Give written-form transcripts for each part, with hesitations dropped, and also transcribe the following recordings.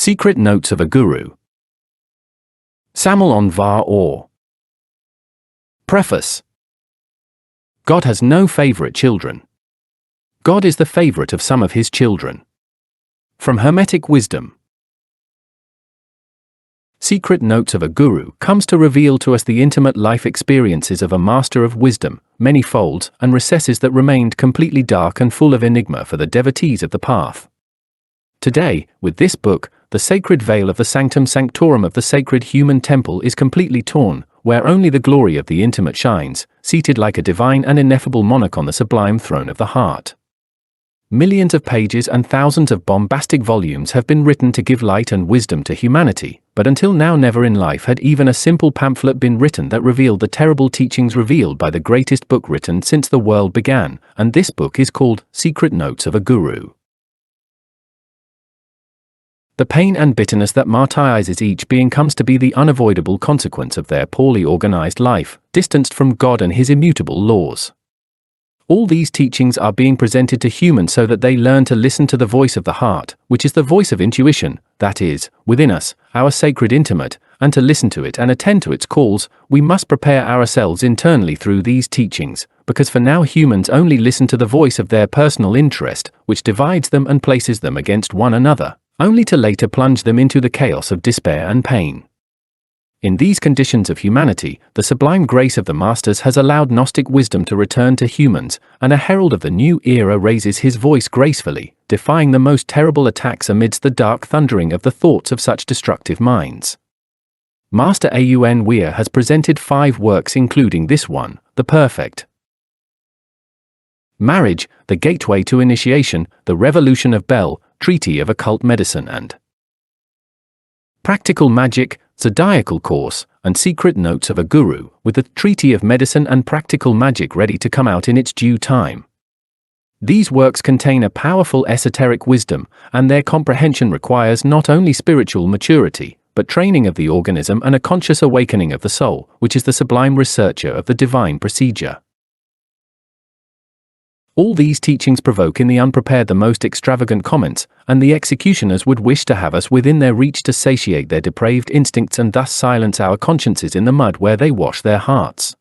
Secret Notes of a Guru. Samael Aun Weor. Preface. God has no favorite children. God is the favorite of some of his children. From Hermetic Wisdom. Secret Notes of a Guru comes to reveal to us the intimate life experiences of a master of wisdom, many folds and recesses that remained completely dark and full of enigma for the devotees of the path. Today, with this book, the sacred veil of the sanctum sanctorum of the sacred human temple is completely torn, where only the glory of the intimate shines, seated like a divine and ineffable monarch on the sublime throne of the heart. Millions of pages and thousands of bombastic volumes have been written to give light and wisdom to humanity, but until now never in life had even a simple pamphlet been written that revealed the terrible teachings revealed by the greatest book written since the world began, and this book is called Secret Notes of a Guru. The pain and bitterness that martyrizes each being comes to be the unavoidable consequence of their poorly organized life, distanced from God and his immutable laws. All these teachings are being presented to humans so that they learn to listen to the voice of the heart, which is the voice of intuition, that is, within us, our sacred intimate, and to listen to it and attend to its calls. We must prepare ourselves internally through these teachings, because for now humans only listen to the voice of their personal interest, which divides them and places them against one another, only to later plunge them into the chaos of despair and pain. In these conditions of humanity, the sublime grace of the Masters has allowed Gnostic wisdom to return to humans, and a herald of the new era raises his voice gracefully, defying the most terrible attacks amidst the dark thundering of the thoughts of such destructive minds. Master Aun Weor has presented 5 works including this one, The Perfect Marriage, The Gateway to Initiation, The Revolution of Bel, Treatise of Occult Medicine and Practical Magic, Zodiacal Course, and Secret Notes of a Guru, with the Treatise of Medicine and Practical Magic ready to come out in its due time. These works contain a powerful esoteric wisdom, and their comprehension requires not only spiritual maturity, but training of the organism and a conscious awakening of the soul, which is the sublime researcher of the divine procedure. All these teachings provoke in the unprepared the most extravagant comments, and the executioners would wish to have us within their reach to satiate their depraved instincts and thus silence our consciences in the mud where they wash their hearts.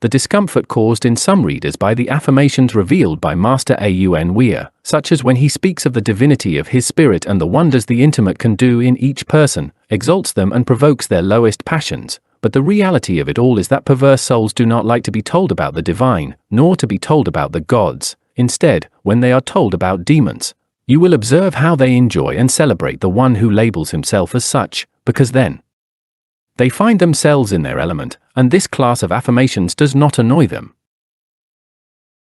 The discomfort caused in some readers by the affirmations revealed by Master Aun Weor, such as when he speaks of the divinity of his spirit and the wonders the intimate can do in each person, exalts them and provokes their lowest passions. But the reality of it all is that perverse souls do not like to be told about the divine, nor to be told about the gods. Instead, when they are told about demons, you will observe how they enjoy and celebrate the one who labels himself as such, because then they find themselves in their element, and this class of affirmations does not annoy them.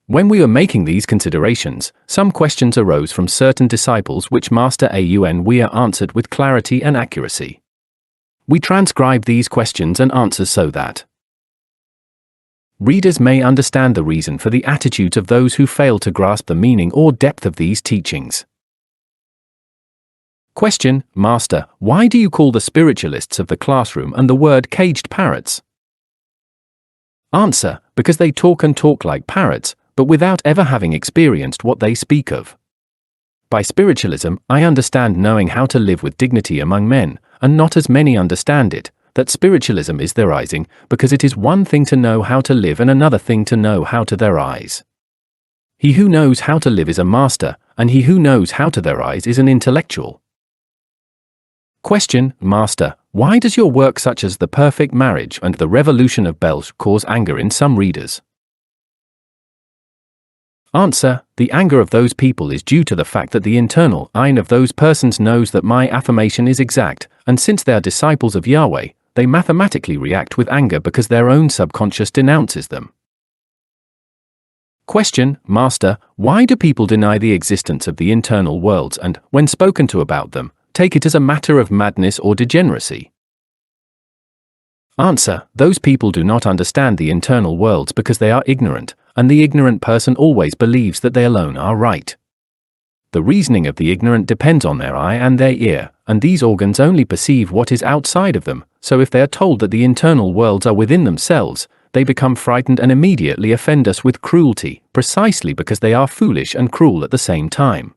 When we were making these considerations, some questions arose from certain disciples which Master Aun Weor answered with clarity and accuracy. We transcribe these questions and answers so that readers may understand the reason for the attitudes of those who fail to grasp the meaning or depth of these teachings. Question: Master, why do you call the spiritualists of the classroom and the word caged parrots? Answer: because they talk and talk like parrots, but without ever having experienced what they speak of. By spiritualism, I understand knowing how to live with dignity among men, and not as many understand it, that spiritualism is theorizing, because it is one thing to know how to live and another thing to know how to theorize. He who knows how to live is a master, and he who knows how to theorize is an intellectual. Question: Master, why does your work such as The Perfect Marriage and The Revolution of Bel cause anger in some readers? Answer: the anger of those people is due to the fact that the internal ein of those persons knows that my affirmation is exact, and since they are disciples of Yahweh, they mathematically react with anger because their own subconscious denounces them. Question: Master, why do people deny the existence of the internal worlds and, when spoken to about them, take it as a matter of madness or degeneracy? Answer: those people do not understand the internal worlds because they are ignorant, and the ignorant person always believes that they alone are right. The reasoning of the ignorant depends on their eye and their ear, and these organs only perceive what is outside of them, so if they are told that the internal worlds are within themselves, they become frightened and immediately offend us with cruelty, precisely because they are foolish and cruel at the same time.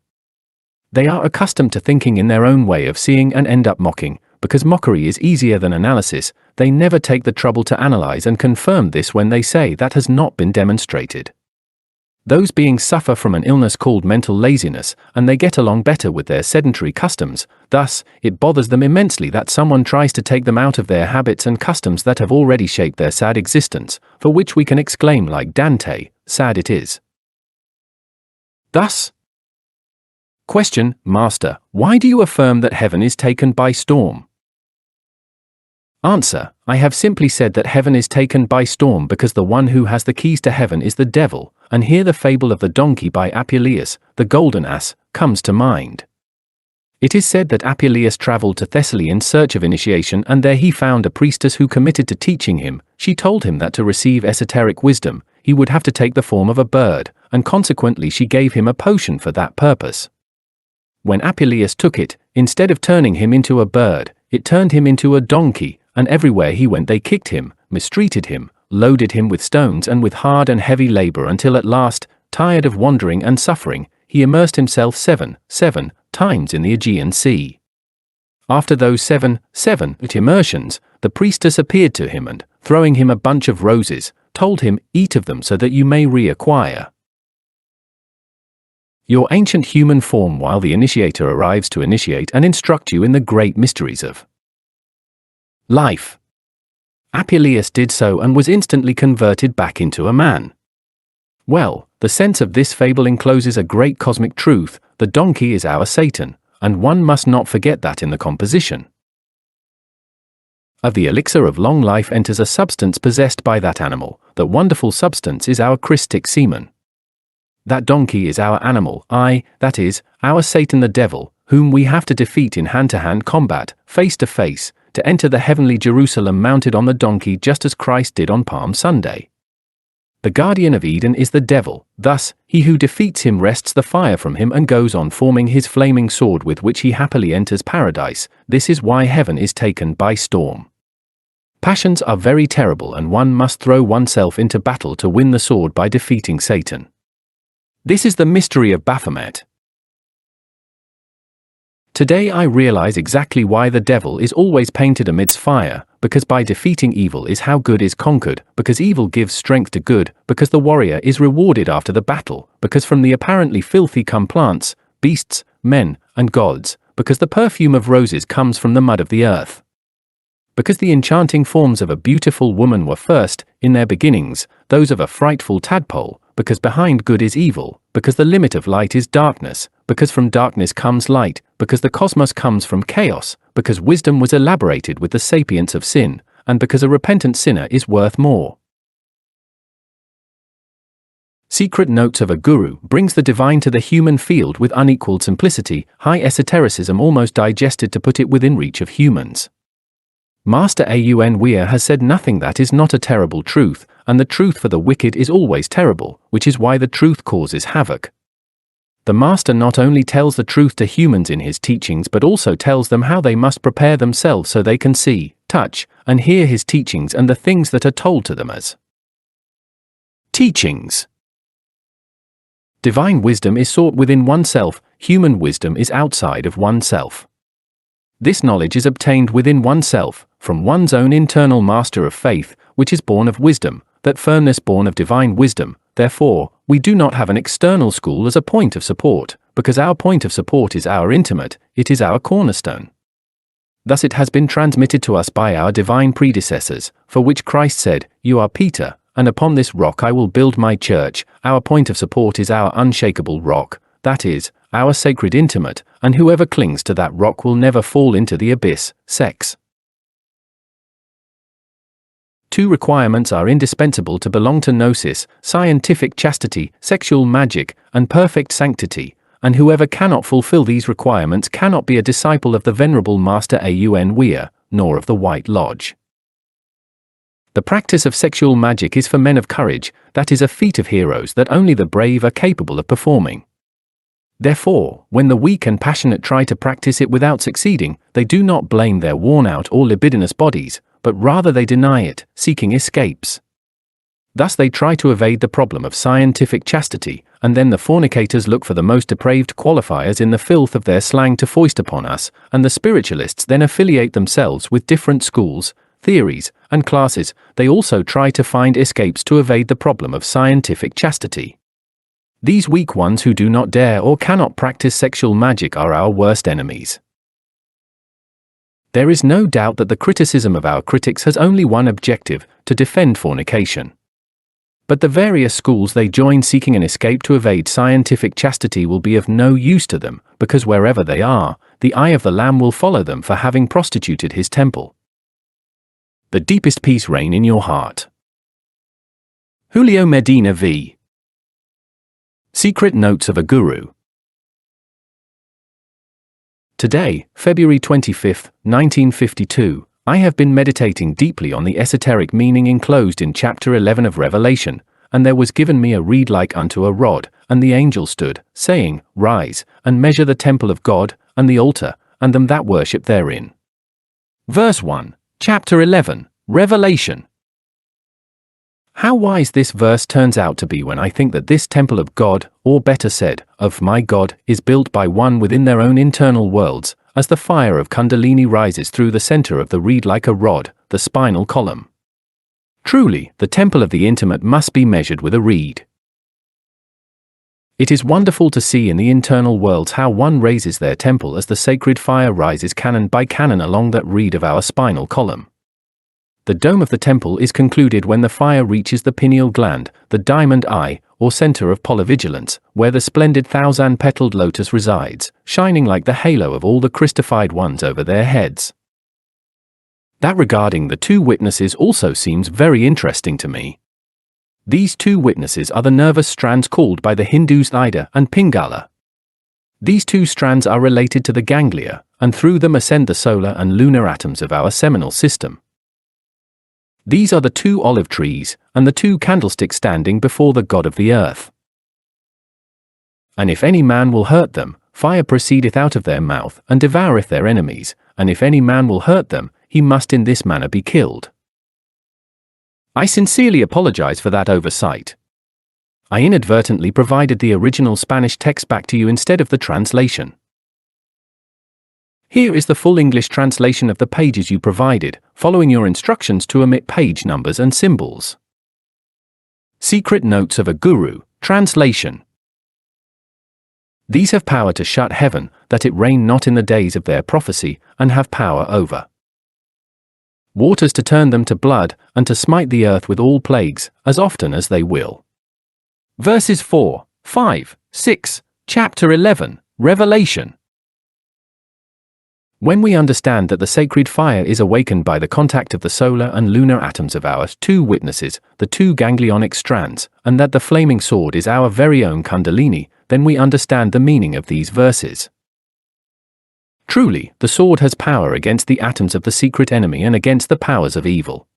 They are accustomed to thinking in their own way of seeing and end up mocking. Because mockery is easier than analysis, they never take the trouble to analyze and confirm this when they say that has not been demonstrated. Those beings suffer from an illness called mental laziness, and they get along better with their sedentary customs. Thus, it bothers them immensely that someone tries to take them out of their habits and customs that have already shaped their sad existence, for which we can exclaim like Dante, sad it is. Thus, question, Master, why do you affirm that heaven is taken by storm? Answer, I have simply said that heaven is taken by storm because the one who has the keys to heaven is the devil, and here the fable of the donkey by Apuleius, the golden ass, comes to mind. It is said that Apuleius traveled to Thessaly in search of initiation, and there he found a priestess who committed to teaching him. She told him that to receive esoteric wisdom, he would have to take the form of a bird, and consequently she gave him a potion for that purpose. When Apuleius took it, instead of turning him into a bird, it turned him into a donkey, and everywhere he went they kicked him, mistreated him, loaded him with stones and with hard and heavy labor until at last, tired of wandering and suffering, he immersed himself seven times in the Aegean Sea. After those seven immersions, the priestess appeared to him and, throwing him a bunch of roses, told him, eat of them so that you may reacquire your ancient human form while the initiator arrives to initiate and instruct you in the great mysteries of life. Apuleius did so and was instantly converted back into a man. Well, the sense of this fable encloses a great cosmic truth: the donkey is our Satan, and one must not forget that in the composition of the elixir of long life enters a substance possessed by that animal. That wonderful substance is our Christic semen. That donkey is our animal, that is, our Satan the devil, whom we have to defeat in hand-to-hand combat, face to face, to enter the heavenly Jerusalem mounted on the donkey just as Christ did on Palm Sunday. The guardian of Eden is the devil. Thus, he who defeats him wrests the fire from him and goes on forming his flaming sword with which he happily enters paradise. This is why heaven is taken by storm. Passions are very terrible, and one must throw oneself into battle to win the sword by defeating Satan. This is the mystery of Baphomet. Today I realize exactly why the devil is always painted amidst fire, because by defeating evil is how good is conquered, because evil gives strength to good, because the warrior is rewarded after the battle, because from the apparently filthy come plants, beasts, men, and gods, because the perfume of roses comes from the mud of the earth. Because the enchanting forms of a beautiful woman were first, in their beginnings, those of a frightful tadpole, because behind good is evil, because the limit of light is darkness, because from darkness comes light, because the cosmos comes from chaos, because wisdom was elaborated with the sapience of sin, and because a repentant sinner is worth more. Secret Notes of a Guru brings the divine to the human field with unequaled simplicity, high esotericism almost digested to put it within reach of humans. Master Aun Weor has said nothing that is not a terrible truth, and the truth for the wicked is always terrible, which is why the truth causes havoc. The Master not only tells the truth to humans in his teachings but also tells them how they must prepare themselves so they can see, touch, and hear his teachings and the things that are told to them as teachings. Divine wisdom is sought within oneself, human wisdom is outside of oneself. This knowledge is obtained within oneself, from one's own internal master of faith, which is born of wisdom, that firmness born of divine wisdom. Therefore, we do not have an external school as a point of support, because our point of support is our intimate, it is our cornerstone. Thus it has been transmitted to us by our divine predecessors, for which Christ said, "You are Peter, and upon this rock I will build my church." Our point of support is our unshakable rock, that is, our sacred intimate, and whoever clings to that rock will never fall into the abyss, sex. 2 requirements are indispensable to belong to Gnosis: scientific chastity, sexual magic, and perfect sanctity, and whoever cannot fulfill these requirements cannot be a disciple of the Venerable Master Aun Weor, nor of the White Lodge. The practice of sexual magic is for men of courage, that is a feat of heroes that only the brave are capable of performing. Therefore, when the weak and passionate try to practice it without succeeding, they do not blame their worn-out or libidinous bodies, but rather they deny it, seeking escapes. Thus they try to evade the problem of scientific chastity, and then the fornicators look for the most depraved qualifiers in the filth of their slang to foist upon us, and the spiritualists then affiliate themselves with different schools, theories, and classes. They also try to find escapes to evade the problem of scientific chastity. These weak ones who do not dare or cannot practice sexual magic are our worst enemies. There is no doubt that the criticism of our critics has only one objective: to defend fornication. But the various schools they join seeking an escape to evade scientific chastity will be of no use to them, because wherever they are, the eye of the Lamb will follow them for having prostituted his temple. The deepest peace reign in your heart. Julio Medina V. Secret Notes of a Guru. Today, February 25, 1952, I have been meditating deeply on the esoteric meaning enclosed in chapter 11 of Revelation, and there was given me a reed like unto a rod, and the angel stood, saying, Rise, and measure the temple of God, and the altar, and them that worship therein. Verse 1, chapter 11, Revelation. How wise this verse turns out to be when I think that this temple of God, or better said, of my God, is built by one within their own internal worlds, as the fire of Kundalini rises through the center of the reed like a rod, the spinal column. Truly, the temple of the intimate must be measured with a reed. It is wonderful to see in the internal worlds how one raises their temple as the sacred fire rises cannon by cannon along that reed of our spinal column. The dome of the temple is concluded when the fire reaches the pineal gland, the diamond eye, or center of polyvigilance, where the splendid thousand-petaled lotus resides, shining like the halo of all the Christified ones over their heads. That regarding the two witnesses also seems very interesting to me. These two witnesses are the nervous strands called by the Hindus Ida and Pingala. These two strands are related to the ganglia, and through them ascend the solar and lunar atoms of our seminal system. These are the two olive trees, and the two candlesticks standing before the God of the earth. And if any man will hurt them, fire proceedeth out of their mouth, and devoureth their enemies, and if any man will hurt them, he must in this manner be killed. I sincerely apologize for that oversight. I inadvertently provided the original Spanish text back to you instead of the translation. Here is the full English translation of the pages you provided, following your instructions to omit page numbers and symbols. Secret Notes of a Guru, translation. These have power to shut heaven, that it rain not in the days of their prophecy, and have power over waters to turn them to blood, and to smite the earth with all plagues, as often as they will. Verses 4, 5, 6, chapter 11, Revelation. When we understand that the sacred fire is awakened by the contact of the solar and lunar atoms of our two witnesses, the two ganglionic strands, and that the flaming sword is our very own Kundalini, then we understand the meaning of these verses. Truly, the sword has power against the atoms of the secret enemy and against the powers of evil.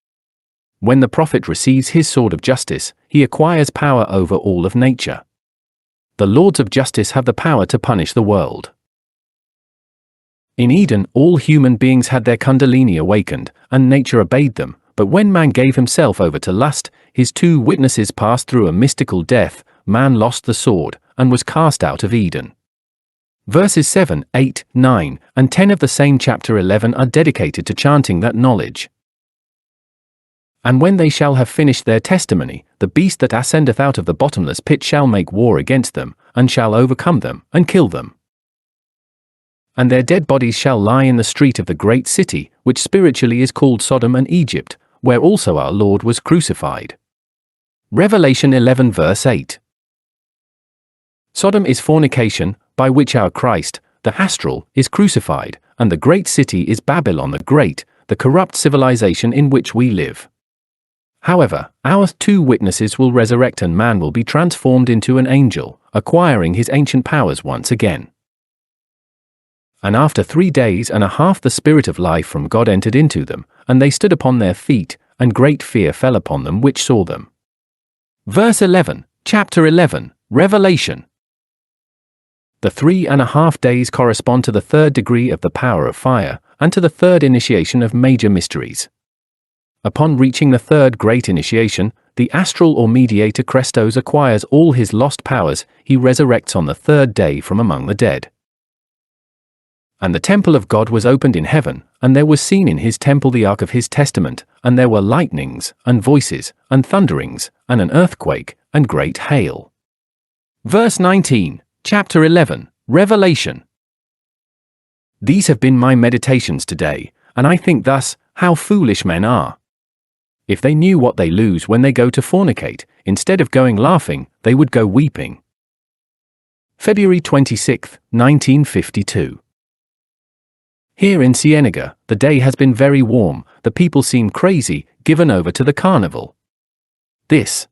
When the prophet receives his sword of justice, he acquires power over all of nature. The lords of justice have the power to punish the world. In Eden, all human beings had their Kundalini awakened, and nature obeyed them, but when man gave himself over to lust, his two witnesses passed through a mystical death, man lost the sword, and was cast out of Eden. Verses 7, 8, 9, and 10 of the same chapter 11 are dedicated to chanting that knowledge. And when they shall have finished their testimony, the beast that ascendeth out of the bottomless pit shall make war against them, and shall overcome them, and kill them. And their dead bodies shall lie in the street of the great city, which spiritually is called Sodom and Egypt, where also our Lord was crucified. Revelation 11 verse 8. Sodom is fornication, by which our Christ, the astral, is crucified, and the great city is Babylon the Great, the corrupt civilization in which we live. However, our two witnesses will resurrect and man will be transformed into an angel, acquiring his ancient powers once again. And after 3 days and a half the Spirit of life from God entered into them, and they stood upon their feet, and great fear fell upon them which saw them. Verse 11, chapter 11, Revelation. The 3.5 days correspond to the third degree of the power of fire, and to the third initiation of major mysteries. Upon reaching the third great initiation, the astral or mediator Christos acquires all his lost powers, he resurrects on the third day from among the dead. And the temple of God was opened in heaven, and there was seen in his temple the ark of his testament, and there were lightnings, and voices, and thunderings, and an earthquake, and great hail. Verse 19, chapter 11, Revelation. These have been my meditations today, and I think thus, how foolish men are. If they knew what they lose when they go to fornicate, instead of going laughing, they would go weeping. February 26, 1952. Here in Cienega, the day has been very warm, the people seem crazy, given over to the carnival. This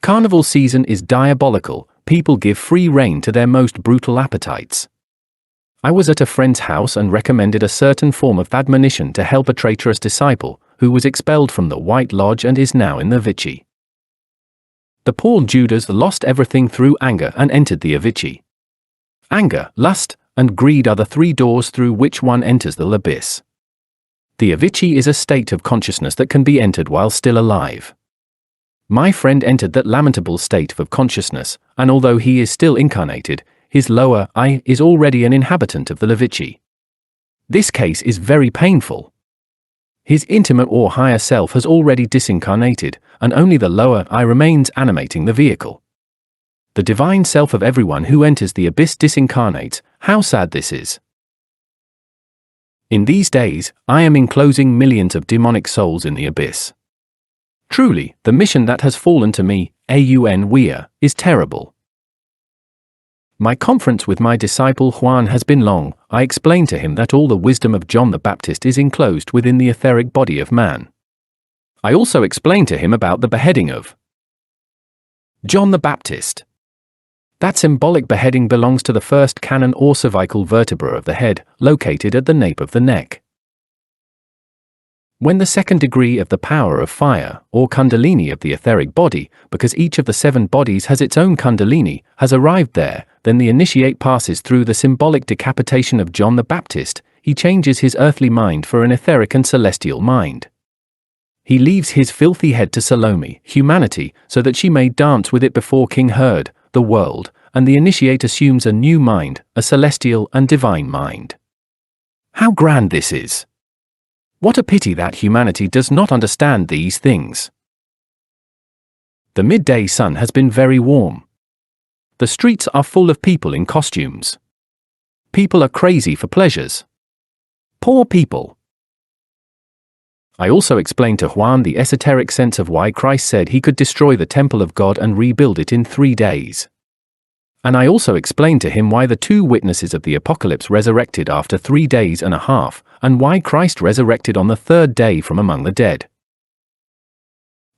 carnival season is diabolical, people give free rein to their most brutal appetites. I was at a friend's house and recommended a certain form of admonition to help a traitorous disciple, who was expelled from the White Lodge and is now in the Avicii. The poor Judas lost everything through anger and entered the Avicii. Anger, lust, and greed are the three doors through which one enters the abyss. The Avicii is a state of consciousness that can be entered while still alive. My friend entered that lamentable state of consciousness, and although he is still incarnated, his lower I is already an inhabitant of the Avicii. This case is very painful. His intimate or higher self has already disincarnated, and only the lower I remains animating the vehicle. The divine self of everyone who enters the abyss disincarnates. How sad this is. In these days, I am enclosing millions of demonic souls in the abyss. Truly, the mission that has fallen to me, Aun Weor, is terrible. My conference with my disciple Juan has been long. I explained to him that all the wisdom of John the Baptist is enclosed within the etheric body of man. I also explained to him about the beheading of John the Baptist. That symbolic beheading belongs to the first cannon or cervical vertebra of the head, located at the nape of the neck. When the second degree of the power of fire, or kundalini of the etheric body, because each of the 7 bodies has its own kundalini, has arrived there, then the initiate passes through the symbolic decapitation of John the Baptist. He changes his earthly mind for an etheric and celestial mind. He leaves his filthy head to Salome, humanity, so that she may dance with it before King Herod, the world, and the initiate assumes a new mind, a celestial and divine mind. How grand this is! What a pity that humanity does not understand these things. The midday sun has been very warm. The streets are full of people in costumes. People are crazy for pleasures. Poor people. I also explained to Juan the esoteric sense of why Christ said he could destroy the temple of God and rebuild it in 3 days. And I also explained to him why the 2 witnesses of the apocalypse resurrected after 3 days and a half, and why Christ resurrected on the 3rd day from among the dead.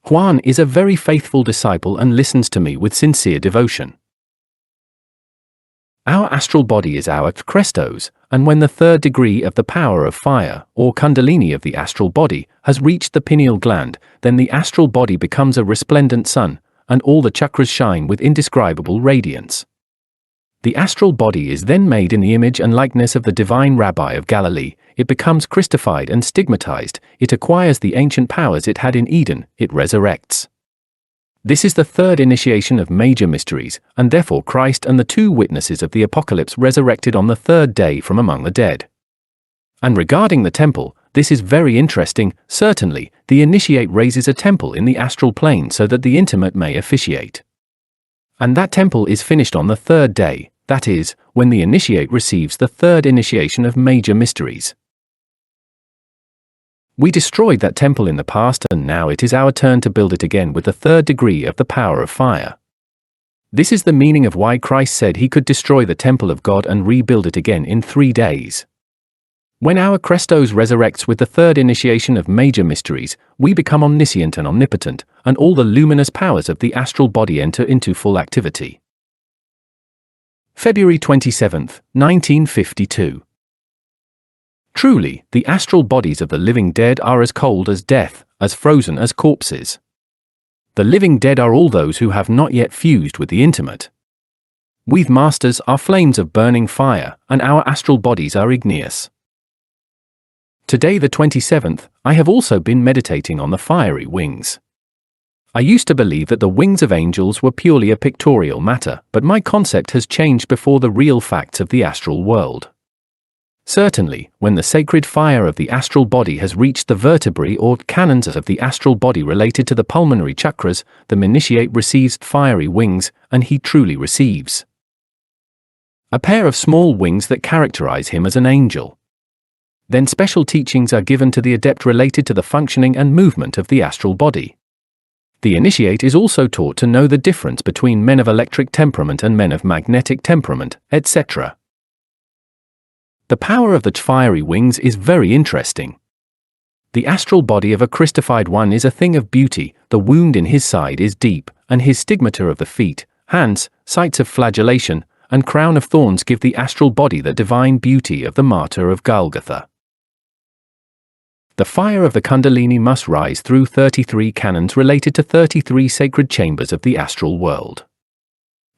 Juan is a very faithful disciple and listens to me with sincere devotion. Our astral body is our Christos, and when the 3rd degree of the power of fire, or kundalini of the astral body, has reached the pineal gland, then the astral body becomes a resplendent sun, and all the chakras shine with indescribable radiance. The astral body is then made in the image and likeness of the divine Rabbi of Galilee. It becomes Christified and stigmatized, it acquires the ancient powers it had in Eden, it resurrects. This is the 3rd initiation of major mysteries, and therefore Christ and the 2 witnesses of the apocalypse resurrected on the 3rd day from among the dead. And regarding the temple, this is very interesting. Certainly, the initiate raises a temple in the astral plane so that the intimate may officiate. And that temple is finished on the 3rd day, that is, when the initiate receives the 3rd initiation of major mysteries. We destroyed that temple in the past, and now it is our turn to build it again with the 3rd degree of the power of fire. This is the meaning of why Christ said he could destroy the temple of God and rebuild it again in 3 days. When our Christos resurrects with the 3rd initiation of major mysteries, we become omniscient and omnipotent, and all the luminous powers of the astral body enter into full activity. February 27, 1952. Truly, the astral bodies of the living dead are as cold as death, as frozen as corpses. The living dead are all those who have not yet fused with the intimate. We masters are flames of burning fire, and our astral bodies are igneous. Today the 27th, I have also been meditating on the fiery wings. I used to believe that the wings of angels were purely a pictorial matter, but my concept has changed before the real facts of the astral world. Certainly, when the sacred fire of the astral body has reached the vertebrae or canons of the astral body related to the pulmonary chakras, the initiate receives fiery wings, and he truly receives a pair of small wings that characterize him as an angel. Then special teachings are given to the adept related to the functioning and movement of the astral body. The initiate is also taught to know the difference between men of electric temperament and men of magnetic temperament, etc. The power of the fiery wings is very interesting. The astral body of a Christified one is a thing of beauty, the wound in his side is deep, and his stigmata of the feet, hands, sites of flagellation, and crown of thorns give the astral body the divine beauty of the martyr of Golgotha. The fire of the Kundalini must rise through 33 canons related to 33 sacred chambers of the astral world.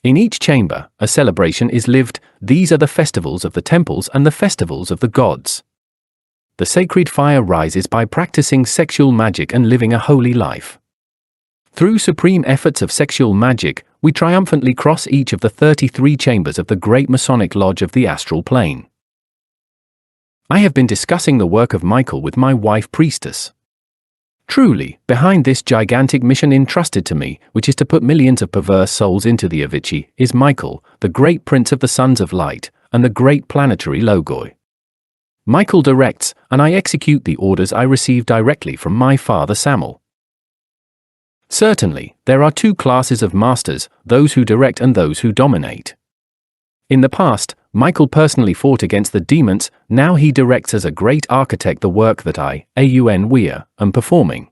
In each chamber, a celebration is lived. These are the festivals of the temples and the festivals of the gods. The sacred fire rises by practicing sexual magic and living a holy life. Through supreme efforts of sexual magic, we triumphantly cross each of the 33 chambers of the great Masonic Lodge of the astral plane. I have been discussing the work of Michael with my wife priestess. Truly, behind this gigantic mission entrusted to me, which is to put millions of perverse souls into the Avicii, is Michael, the great prince of the sons of light, and the great planetary Logoi. Michael directs, and I execute the orders I receive directly from my father Samael. Certainly, there are two classes of masters, those who direct and those who dominate. In the past, Michael personally fought against the demons. Now he directs as a great architect the work that I, Aun Weor, am performing.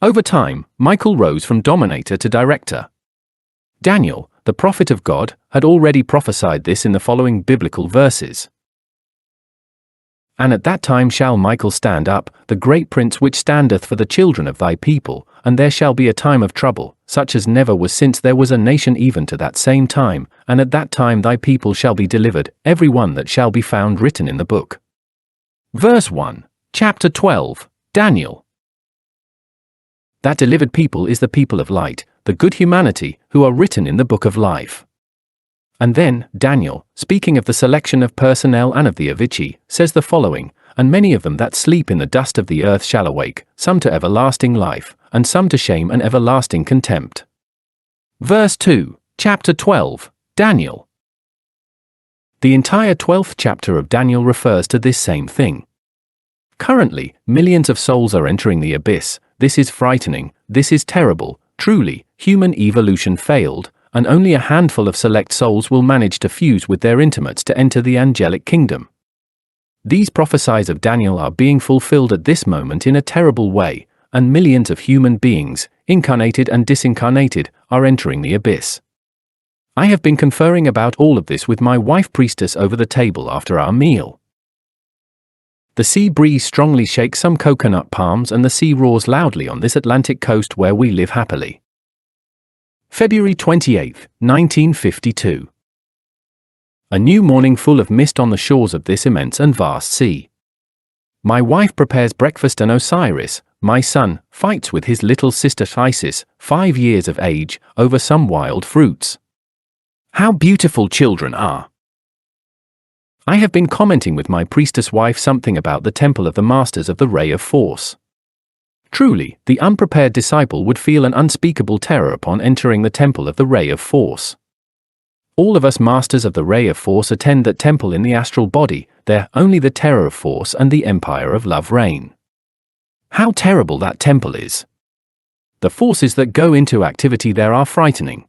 Over time, Michael rose from dominator to director. Daniel, the prophet of God, had already prophesied this in the following biblical verses. And at that time shall Michael stand up, the great prince which standeth for the children of thy people, and there shall be a time of trouble, such as never was since there was a nation even to that same time, and at that time thy people shall be delivered, every one that shall be found written in the book. Verse 1, chapter 12, Daniel. That delivered people is the people of light, the good humanity, who are written in the book of life. And then, Daniel, speaking of the selection of personnel and of the Avicii, says the following, and many of them that sleep in the dust of the earth shall awake, some to everlasting life, and some to shame and everlasting contempt. Verse 2, chapter 12, Daniel. The entire 12th chapter of Daniel refers to this same thing. Currently, millions of souls are entering the abyss. This is frightening, this is terrible, truly, human evolution failed, and only a handful of select souls will manage to fuse with their intimates to enter the angelic kingdom. These prophecies of Daniel are being fulfilled at this moment in a terrible way, and millions of human beings, incarnated and disincarnated, are entering the abyss. I have been conferring about all of this with my wife priestess over the table after our meal. The sea breeze strongly shakes some coconut palms and the sea roars loudly on this Atlantic coast where we live happily. February 28, 1952. A new morning full of mist on the shores of this immense and vast sea. My wife prepares breakfast and Osiris, my son, fights with his little sister Isis, 5 years of age, over some wild fruits. How beautiful children are! I have been commenting with my priestess wife something about the temple of the masters of the ray of force. Truly, the unprepared disciple would feel an unspeakable terror upon entering the temple of the ray of force. All of us masters of the ray of force attend that temple in the astral body. There only the terror of force and the empire of love reign. How terrible that temple is! The forces that go into activity there are frightening.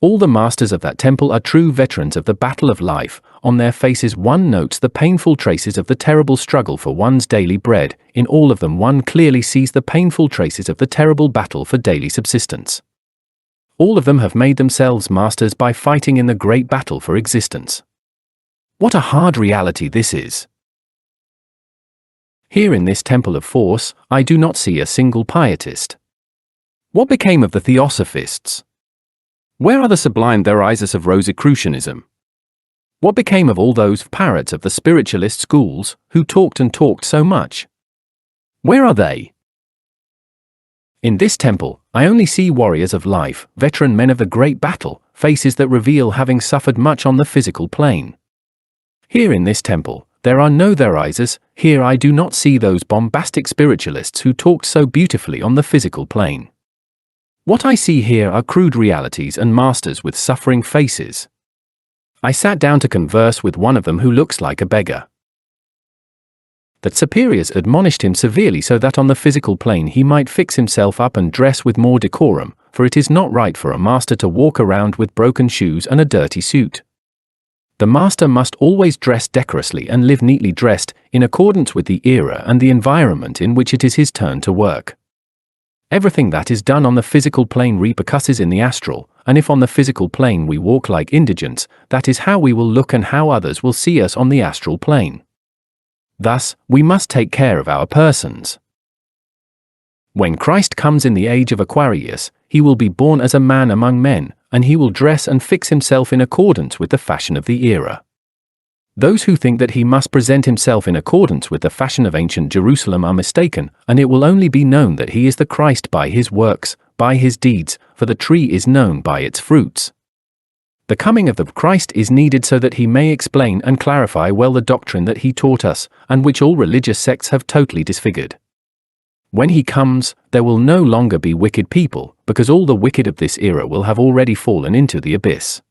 All the masters of that temple are true veterans of the battle of life. On their faces one notes the painful traces of the terrible struggle for one's daily bread. In all of them one clearly sees the painful traces of the terrible battle for daily subsistence. All of them have made themselves masters by fighting in the great battle for existence. What a hard reality this is! Here in this temple of force, I do not see a single pietist. What became of the Theosophists? Where are the sublime theorizers of Rosicrucianism? What became of all those parrots of the spiritualist schools, who talked and talked so much? Where are they? In this temple, I only see warriors of life, veteran men of the great battle, faces that reveal having suffered much on the physical plane. Here in this temple, there are no theorizers. Here I do not see those bombastic spiritualists who talked so beautifully on the physical plane. What I see here are crude realities and masters with suffering faces. I sat down to converse with one of them who looks like a beggar. The superiors admonished him severely so that on the physical plane he might fix himself up and dress with more decorum, for it is not right for a master to walk around with broken shoes and a dirty suit. The master must always dress decorously and live neatly dressed, in accordance with the era and the environment in which it is his turn to work. Everything that is done on the physical plane repercusses in the astral, and if on the physical plane we walk like indigents, that is how we will look and how others will see us on the astral plane. Thus, we must take care of our persons. When Christ comes in the age of Aquarius, he will be born as a man among men, and he will dress and fix himself in accordance with the fashion of the era. Those who think that he must present himself in accordance with the fashion of ancient Jerusalem are mistaken, and it will only be known that he is the Christ by his works, by his deeds, for the tree is known by its fruits. The coming of the Christ is needed so that he may explain and clarify well the doctrine that he taught us, and which all religious sects have totally disfigured. When he comes, there will no longer be wicked people, because all the wicked of this era will have already fallen into the abyss.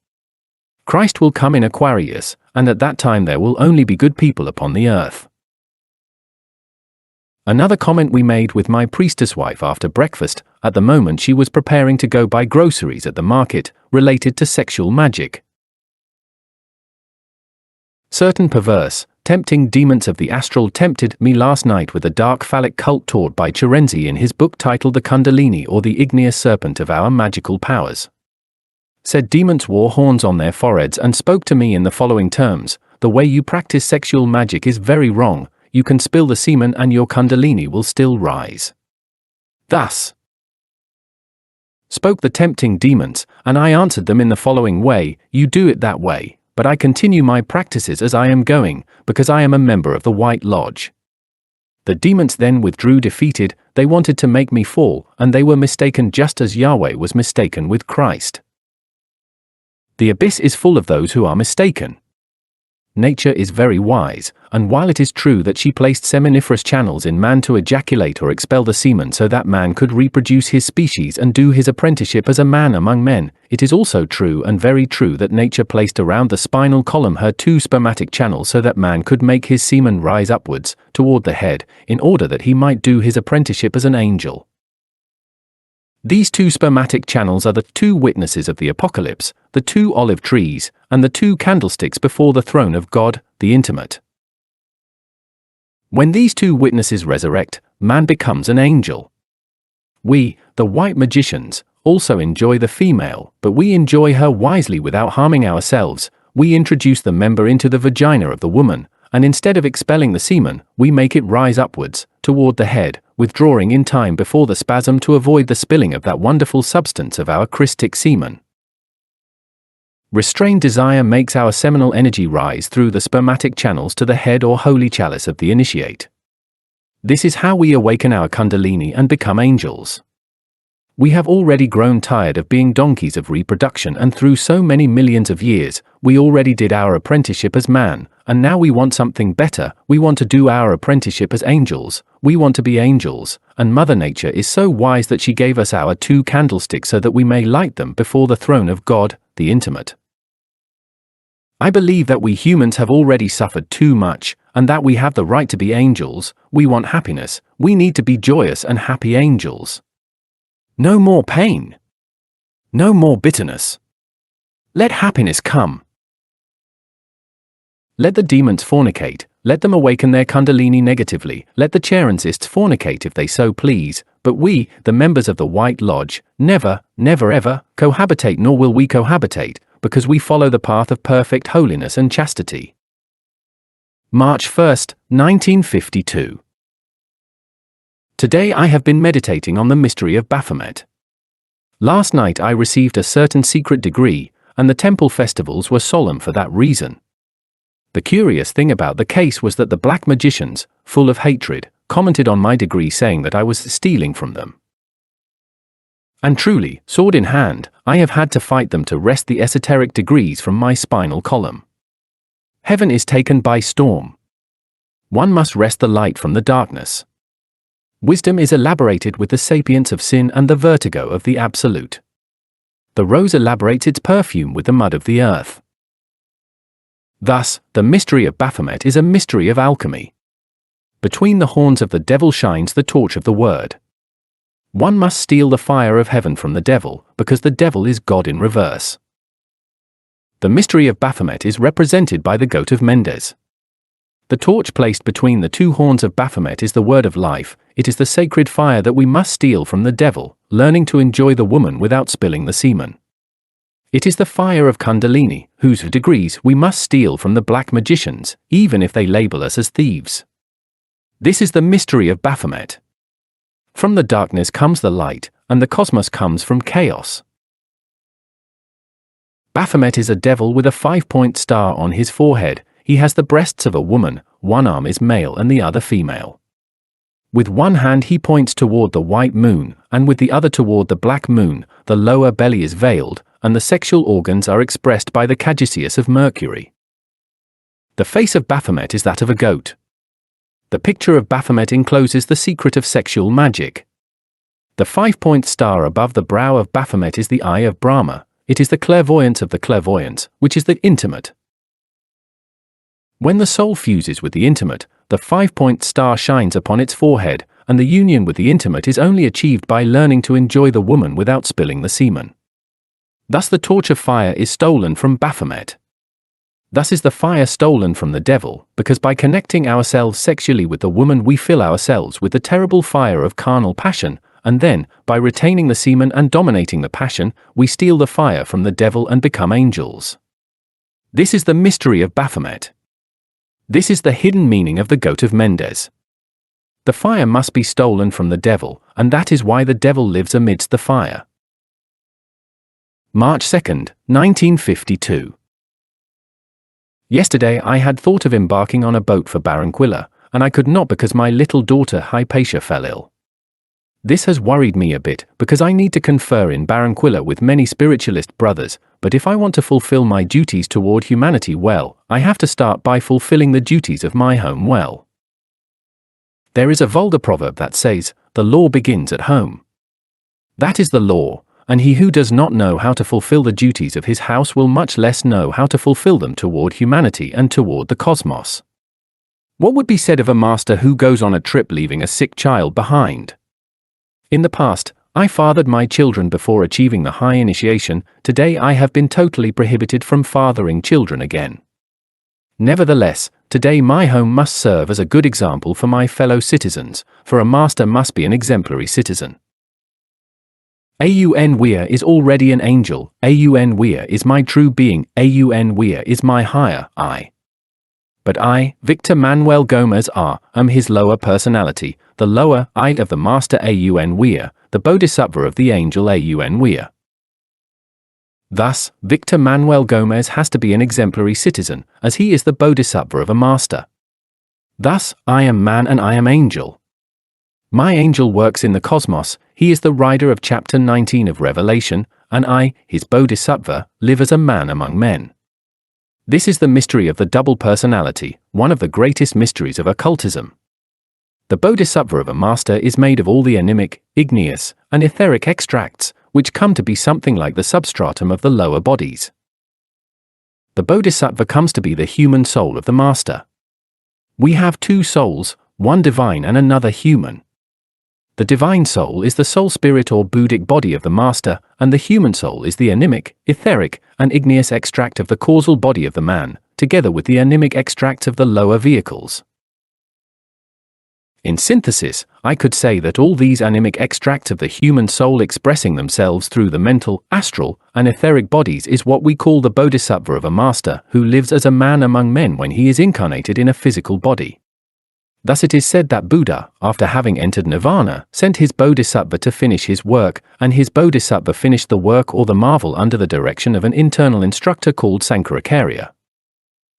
Christ will come in Aquarius, and at that time there will only be good people upon the earth. Another comment we made with my priestess wife after breakfast, at the moment she was preparing to go buy groceries at the market, related to sexual magic. Certain perverse, tempting demons of the astral tempted me last night with a dark phallic cult taught by Cherenzi in his book titled The Kundalini, or the Igneous Serpent of Our Magical Powers. Said demons wore horns on their foreheads and spoke to me in the following terms: the way you practice sexual magic is very wrong, you can spill the semen and your Kundalini will still rise. Thus spoke the tempting demons, and I answered them in the following way: you do it that way, but I continue my practices as I am going, because I am a member of the White Lodge. The demons then withdrew defeated. They wanted to make me fall, and they were mistaken just as Yahweh was mistaken with Christ. The abyss is full of those who are mistaken. Nature is very wise, and while it is true that she placed seminiferous channels in man to ejaculate or expel the semen so that man could reproduce his species and do his apprenticeship as a man among men, it is also true and very true that nature placed around the spinal column her two spermatic channels so that man could make his semen rise upwards, toward the head, in order that he might do his apprenticeship as an angel. These two spermatic channels are the two witnesses of the apocalypse, the two olive trees, and the two candlesticks before the throne of God, the intimate. When these two witnesses resurrect, man becomes an angel. We, the white magicians, also enjoy the female, but we enjoy her wisely without harming ourselves. We introduce the member into the vagina of the woman, and instead of expelling the semen, we make it rise upwards, toward the head, withdrawing in time before the spasm to avoid the spilling of that wonderful substance of our Christic semen. Restrained desire makes our seminal energy rise through the spermatic channels to the head or holy chalice of the initiate. This is how we awaken our Kundalini and become angels. We have already grown tired of being donkeys of reproduction, and through so many millions of years, we already did our apprenticeship as man, and now we want something better. We want to do our apprenticeship as angels. We want to be angels, and Mother Nature is so wise that she gave us our two candlesticks so that we may light them before the throne of God, the intimate. I believe that we humans have already suffered too much, and that we have the right to be angels. We want happiness. We need to be joyous and happy angels. No more pain. No more bitterness. Let happiness come. Let the demons fornicate, let them awaken their Kundalini negatively, let the Cherenzists fornicate if they so please, but we, the members of the White Lodge, never, never ever, cohabitate, nor will we cohabitate, because we follow the path of perfect holiness and chastity. March 1st, 1952. Today I have been meditating on the mystery of Baphomet. Last night I received a certain secret degree, and the temple festivals were solemn for that reason. The curious thing about the case was that the black magicians, full of hatred, commented on my degree saying that I was stealing from them. And truly, sword in hand, I have had to fight them to wrest the esoteric degrees from my spinal column. Heaven is taken by storm. One must wrest the light from the darkness. Wisdom is elaborated with the sapience of sin and the vertigo of the absolute. The rose elaborates its perfume with the mud of the earth. Thus, the mystery of Baphomet is a mystery of alchemy. Between the horns of the devil shines the torch of the word. One must steal the fire of heaven from the devil, because the devil is God in reverse. The mystery of Baphomet is represented by the goat of Mendes. The torch placed between the two horns of Baphomet is the word of life. It is the sacred fire that we must steal from the devil, learning to enjoy the woman without spilling the semen. It is the fire of Kundalini, whose degrees we must steal from the black magicians, even if they label us as thieves. This is the mystery of Baphomet. From the darkness comes the light, and the cosmos comes from chaos. Baphomet is a devil with a 5-point star on his forehead. He has the breasts of a woman, one arm is male and the other female. With one hand he points toward the white moon, and with the other toward the black moon. The lower belly is veiled, and the sexual organs are expressed by the caduceus of Mercury. The face of Baphomet is that of a goat. The picture of Baphomet encloses the secret of sexual magic. The 5-point star above the brow of Baphomet is the eye of Brahma. It is the clairvoyance of the clairvoyance, which is the intimate. When the soul fuses with the intimate, the 5-point star shines upon its forehead, and the union with the intimate is only achieved by learning to enjoy the woman without spilling the semen. Thus the torch of fire is stolen from Baphomet. Thus is the fire stolen from the devil, because by connecting ourselves sexually with the woman we fill ourselves with the terrible fire of carnal passion, and then, by retaining the semen and dominating the passion, we steal the fire from the devil and become angels. This is the mystery of Baphomet. This is the hidden meaning of the goat of Mendes. The fire must be stolen from the devil, and that is why the devil lives amidst the fire. March 2nd, 1952. Yesterday I had thought of embarking on a boat for Barranquilla, and I could not because my little daughter Hypatia fell ill. This has worried me a bit, because I need to confer in Barranquilla with many spiritualist brothers, but if I want to fulfill my duties toward humanity well, I have to start by fulfilling the duties of my home well. There is a vulgar proverb that says, "The law begins at home." That is the law, and he who does not know how to fulfill the duties of his house will much less know how to fulfill them toward humanity and toward the cosmos. What would be said of a master who goes on a trip leaving a sick child behind? In the past, I fathered my children before achieving the high initiation. Today I have been totally prohibited from fathering children again. Nevertheless, today my home must serve as a good example for my fellow citizens, for a master must be an exemplary citizen. Aun Weor is already an angel. Aun Weor is my true being. Aun Weor is my higher I. But I, Victor Manuel Gómez R., am his lower personality, the lower I of the Master Aun Weor, the Bodhisattva of the angel Aun Weor. Thus, Victor Manuel Gómez has to be an exemplary citizen, as he is the Bodhisattva of a master. Thus, I am man and I am angel. My angel works in the cosmos, he is the rider of chapter 19 of Revelation, and I, his Bodhisattva, live as a man among men. This is the mystery of the double personality, one of the greatest mysteries of occultism. The Bodhisattva of a master is made of all the animic, igneous, and etheric extracts, which come to be something like the substratum of the lower bodies. The Bodhisattva comes to be the human soul of the master. We have two souls, one divine and another human. The divine soul is the soul spirit or Buddhic body of the master, and the human soul is the animic, etheric, and igneous extract of the causal body of the man, together with the animic extracts of the lower vehicles. In synthesis, I could say that all these animic extracts of the human soul expressing themselves through the mental, astral, and etheric bodies is what we call the Bodhisattva of a master who lives as a man among men when he is incarnated in a physical body. Thus it is said that Buddha, after having entered nirvana, sent his Bodhisattva to finish his work, and his Bodhisattva finished the work or the marvel under the direction of an internal instructor called Sankaracharya.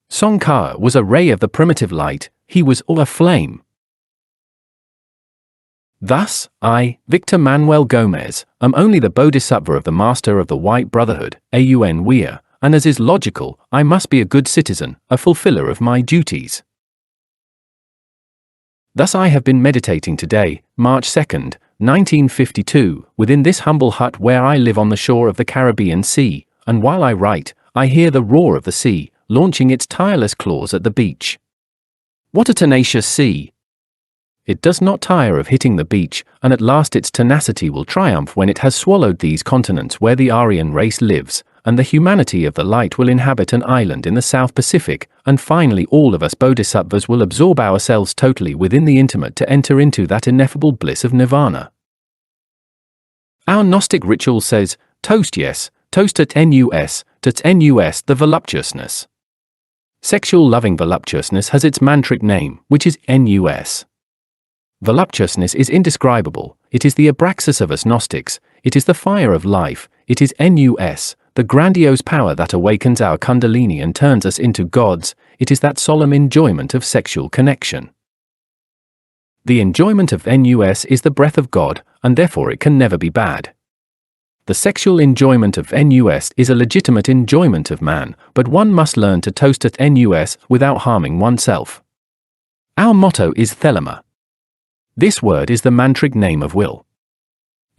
Sankara was a ray of the primitive light, he was a flame. Thus, I, Victor Manuel Gómez, am only the bodhisattva of the Master of the White Brotherhood, Aun Weor, and as is logical, I must be a good citizen, a fulfiller of my duties. Thus I have been meditating today, March 2nd, 1952, within this humble hut where I live on the shore of the Caribbean Sea, and while I write, I hear the roar of the sea, launching its tireless claws at the beach. What a tenacious sea! It does not tire of hitting the beach, and at last its tenacity will triumph when it has swallowed these continents where the Aryan race lives, and the humanity of the light will inhabit an island in the South Pacific, and finally all of us bodhisattvas will absorb ourselves totally within the intimate to enter into that ineffable bliss of nirvana. Our Gnostic ritual says, toast yes, toast at nus, the voluptuousness. Sexual loving voluptuousness has its mantric name, which is nus. Voluptuousness is indescribable, it is the abraxas of us Gnostics, it is the fire of life, it is nus, the grandiose power that awakens our kundalini and turns us into gods, it is that solemn enjoyment of sexual connection. The enjoyment of nus is the breath of God, and therefore it can never be bad. The sexual enjoyment of nus is a legitimate enjoyment of man, but one must learn to toast at nus without harming oneself. Our motto is thelema. This word is the mantric name of will.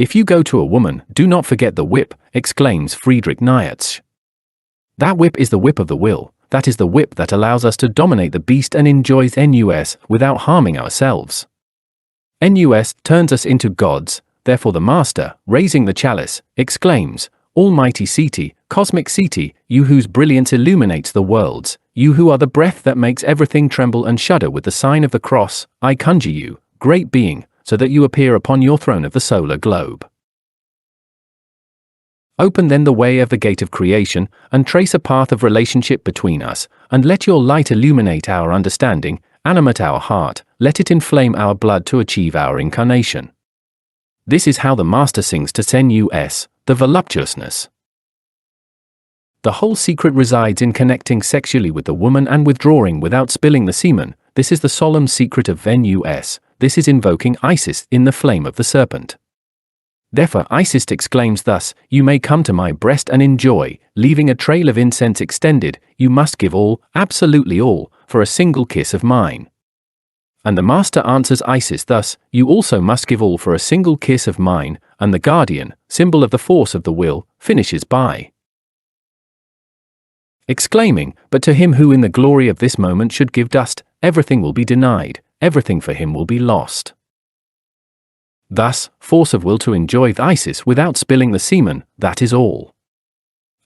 If you go to a woman, do not forget the whip, exclaims Friedrich Nietzsche. That whip is the whip of the will, that is the whip that allows us to dominate the beast and enjoys nus without harming ourselves. Nus turns us into gods, therefore the Master, raising the chalice, exclaims, Almighty Seti, Cosmic Seti, you whose brilliance illuminates the worlds, you who are the breath that makes everything tremble and shudder with the sign of the cross, I conjure you, great being, so that you appear upon your throne of the solar globe. Open then the way of the gate of creation, and trace a path of relationship between us, and let your light illuminate our understanding, animate our heart, let it inflame our blood to achieve our incarnation. This is how the Master sings to nus, the voluptuousness. The whole secret resides in connecting sexually with the woman and withdrawing without spilling the semen. This is the solemn secret of nus. This is invoking Isis in the flame of the serpent. Therefore Isis exclaims thus, you may come to my breast and enjoy, leaving a trail of incense extended, you must give all, absolutely all, for a single kiss of mine. And the Master answers Isis thus, you also must give all for a single kiss of mine, and the guardian, symbol of the force of the will, finishes by exclaiming, but to him who in the glory of this moment should give dust, everything will be denied, everything for him will be lost. Thus, force of will to enjoy Isis without spilling the semen, that is all.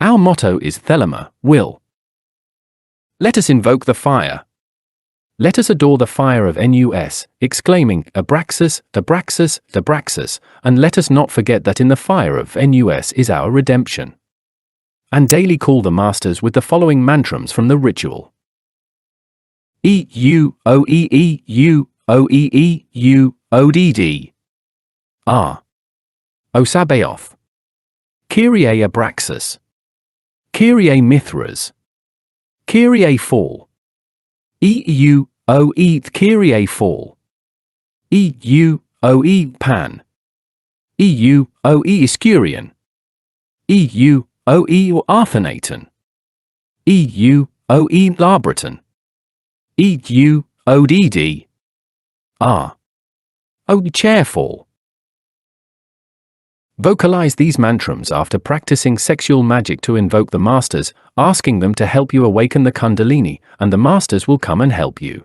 Our motto is thelema, will. Let us invoke the fire. Let us adore the fire of nus, exclaiming, Abraxas, Abraxas, Abraxas, and let us not forget that in the fire of nus is our redemption. And daily call the Masters with the following mantrams from the ritual. E-U, O-E-E-U, O-E-E-U, O-D-D. R. O Sabaoth. Kyrie Abraxas. Kyrie Mithras. Kyrie Fall. E-U, O-E Kyrie Fall. E-U, O-E Pan. E-U, O-E Iscurian. E-U, O-E Arthanaton. E-U, O-E Labraton. E-U, O-D-D. R. O Chairfall. Vocalize these mantrams after practicing sexual magic to invoke the Masters, asking them to help you awaken the Kundalini, and the Masters will come and help you.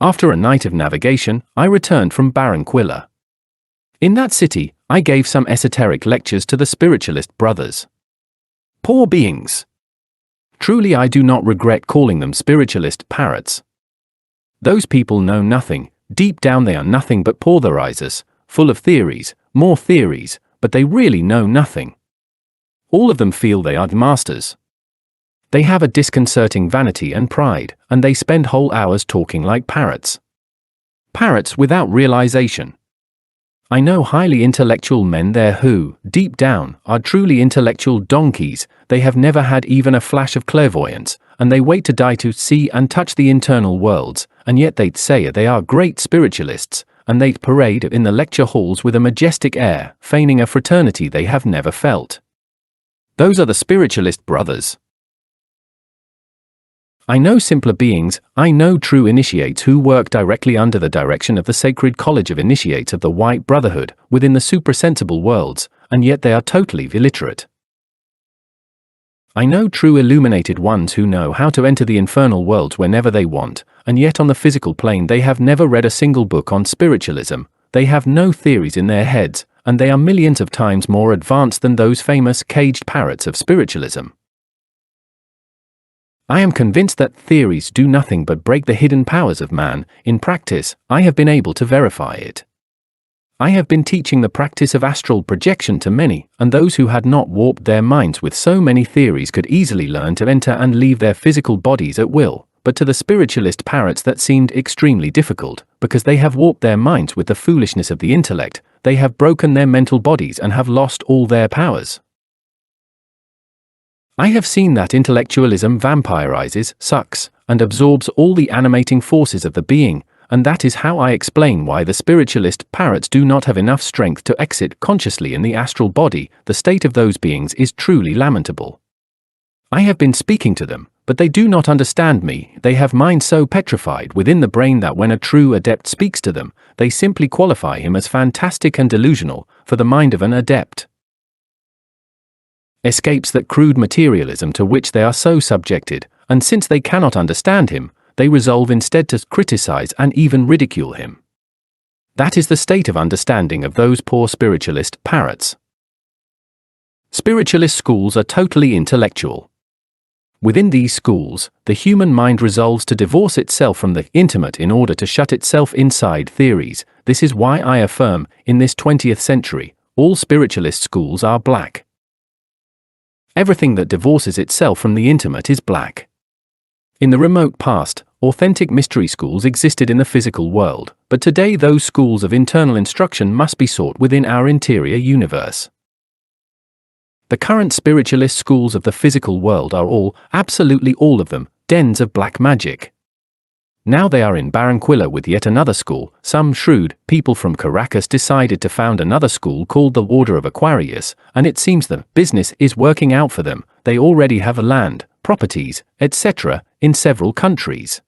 After a night of navigation, I returned from Barranquilla. In that city, I gave some esoteric lectures to the spiritualist brothers. Poor beings! Truly I do not regret calling them spiritualist parrots. Those people know nothing, deep down they are nothing but pulverizers, full of theories, more theories, but they really know nothing. All of them feel they are masters. They have a disconcerting vanity and pride, and they spend whole hours talking like parrots. Parrots without realization. I know highly intellectual men there who, deep down, are truly intellectual donkeys. They have never had even a flash of clairvoyance, and they wait to die to see and touch the internal worlds, and yet they say they are great spiritualists, and they parade in the lecture halls with a majestic air, feigning a fraternity they have never felt. Those are the spiritualist brothers. I know simpler beings, I know true initiates who work directly under the direction of the sacred college of initiates of the White Brotherhood, within the suprasensible worlds, and yet they are totally illiterate. I know true illuminated ones who know how to enter the infernal worlds whenever they want, and yet on the physical plane they have never read a single book on spiritualism, they have no theories in their heads, and they are millions of times more advanced than those famous caged parrots of spiritualism. I am convinced that theories do nothing but break the hidden powers of man. In practice, I have been able to verify it. I have been teaching the practice of astral projection to many, and those who had not warped their minds with so many theories could easily learn to enter and leave their physical bodies at will, but to the spiritualist parrots that seemed extremely difficult, because they have warped their minds with the foolishness of the intellect, they have broken their mental bodies and have lost all their powers. I have seen that intellectualism vampirizes, sucks, and absorbs all the animating forces of the being, and that is how I explain why the spiritualist parrots do not have enough strength to exit consciously in the astral body. The state of those beings is truly lamentable. I have been speaking to them, but they do not understand me. They have minds so petrified within the brain that when a true adept speaks to them, they simply qualify him as fantastic and delusional, for the mind of an adept escapes that crude materialism to which they are so subjected, and since they cannot understand him, they resolve instead to criticize and even ridicule him. That is the state of understanding of those poor spiritualist parrots. Spiritualist schools are totally intellectual. Within these schools, the human mind resolves to divorce itself from the intimate in order to shut itself inside theories. This is why I affirm, in this 20th century, all spiritualist schools are black. Everything that divorces itself from the intimate is black. In the remote past, authentic mystery schools existed in the physical world, but today those schools of internal instruction must be sought within our interior universe. The current spiritualist schools of the physical world are all, absolutely all of them, dens of black magic. Now they are in Barranquilla with yet another school. Some shrewd people from Caracas decided to found another school called the Order of Aquarius, and it seems the business is working out for them. They already have land, properties, etc., in several countries.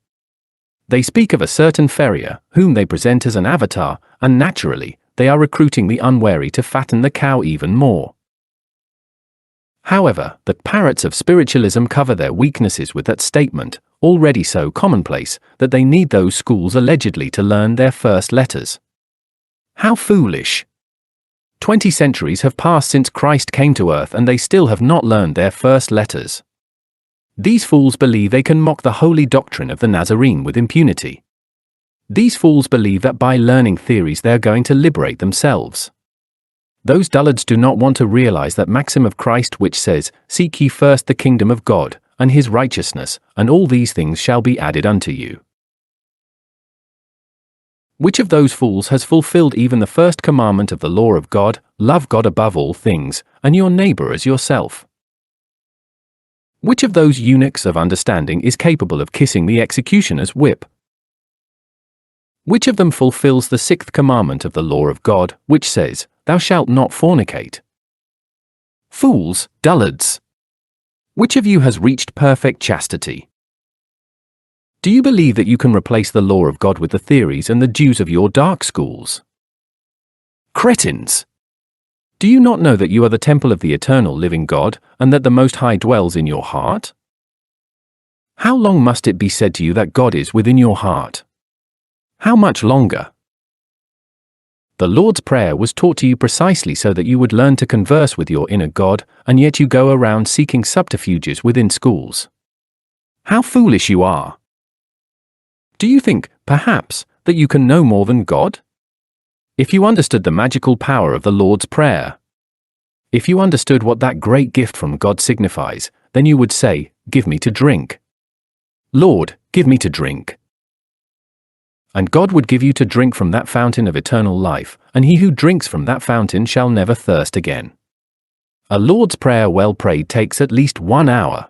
They speak of a certain farrier, whom they present as an avatar, and naturally, they are recruiting the unwary to fatten the cow even more. However, the parrots of spiritualism cover their weaknesses with that statement, already so commonplace, that they need those schools allegedly to learn their first letters. How foolish! 20 centuries have passed since Christ came to earth and they still have not learned their first letters. These fools believe they can mock the holy doctrine of the Nazarene with impunity. These fools believe that by learning theories they are going to liberate themselves. Those dullards do not want to realize that maxim of Christ which says, "Seek ye first the kingdom of God, and his righteousness, and all these things shall be added unto you." Which of those fools has fulfilled even the first commandment of the law of God, love God above all things, and your neighbor as yourself? Which of those eunuchs of understanding is capable of kissing the executioner's whip? Which of them fulfills the sixth commandment of the law of God, which says, "Thou shalt not fornicate"? Fools, dullards! Which of you has reached perfect chastity? Do you believe that you can replace the law of God with the theories and the Jews of your dark schools? Cretins! Do you not know that you are the temple of the eternal living God, and that the Most High dwells in your heart? How long must it be said to you that God is within your heart? How much longer? The Lord's Prayer was taught to you precisely so that you would learn to converse with your inner God, and yet you go around seeking subterfuges within schools. How foolish you are! Do you think, perhaps, that you can know more than God? If you understood the magical power of the Lord's Prayer, if you understood what that great gift from God signifies, then you would say, "Give me to drink. Lord, give me to drink." And God would give you to drink from that fountain of eternal life, and he who drinks from that fountain shall never thirst again. A Lord's Prayer well prayed takes at least 1 hour.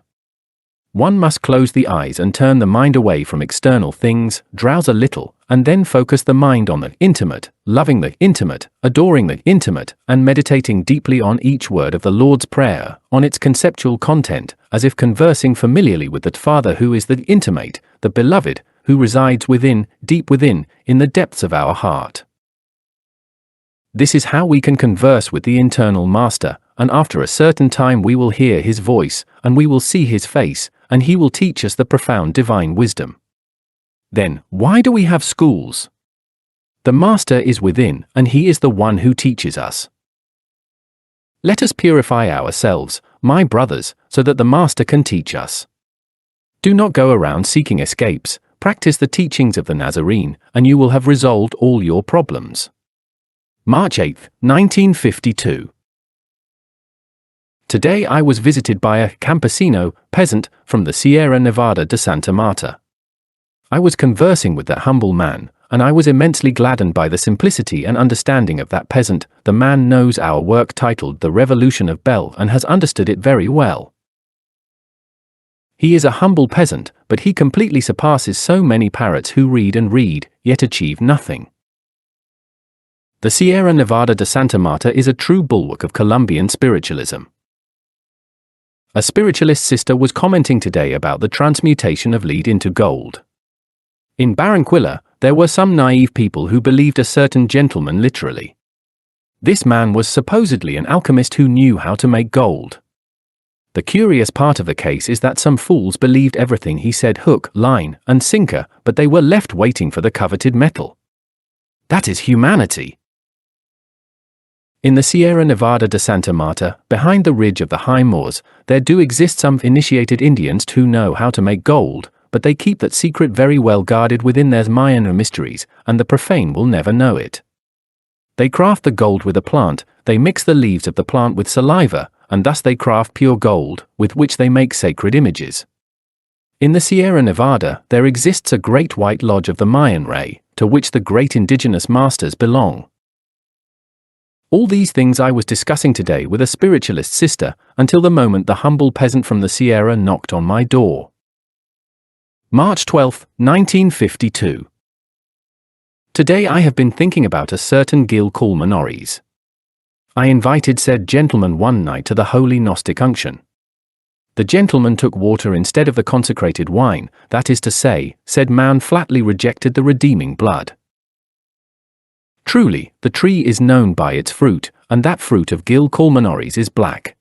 One must close the eyes and turn the mind away from external things, drowse a little, and then focus the mind on the intimate, loving the intimate, adoring the intimate, and meditating deeply on each word of the Lord's Prayer, on its conceptual content, as if conversing familiarly with the Father who is the intimate, the beloved, who resides within, deep within, in the depths of our heart. This is how we can converse with the internal Master, and after a certain time we will hear his voice, and we will see his face, and he will teach us the profound divine wisdom. Then, why do we have schools? The Master is within, and he is the one who teaches us. Let us purify ourselves, my brothers, so that the Master can teach us. Do not go around seeking escapes, practice the teachings of the Nazarene, and you will have resolved all your problems. March 8, 1952. Today I was visited by a campesino, peasant, from the Sierra Nevada de Santa Marta. I was conversing with that humble man, and I was immensely gladdened by the simplicity and understanding of that peasant. The man knows our work titled The Revolution of Bel and has understood it very well. He is a humble peasant, but he completely surpasses so many parrots who read and read, yet achieve nothing. The Sierra Nevada de Santa Marta is a true bulwark of Colombian spiritualism. A spiritualist sister was commenting today about the transmutation of lead into gold. In Barranquilla, there were some naive people who believed a certain gentleman literally. This man was supposedly an alchemist who knew how to make gold. The curious part of the case is that some fools believed everything he said hook, line, and sinker, but they were left waiting for the coveted metal. That is humanity. In the Sierra Nevada de Santa Marta, behind the ridge of the high moors, there do exist some initiated Indians who know how to make gold, but they keep that secret very well guarded within their Mayan mysteries, and the profane will never know it. They craft the gold with a plant, they mix the leaves of the plant with saliva, and thus they craft pure gold, with which they make sacred images. In the Sierra Nevada, there exists a great white lodge of the Mayan ray, to which the great indigenous masters belong. All these things I was discussing today with a spiritualist sister, until the moment the humble peasant from the Sierra knocked on my door. March 12, 1952. Today I have been thinking about a certain Gil Kulmanoris. I invited said gentleman one night to the holy Gnostic unction. The gentleman took water instead of the consecrated wine, that is to say, said man flatly rejected the redeeming blood. Truly, the tree is known by its fruit, and that fruit of Gil Kulmanoris is black.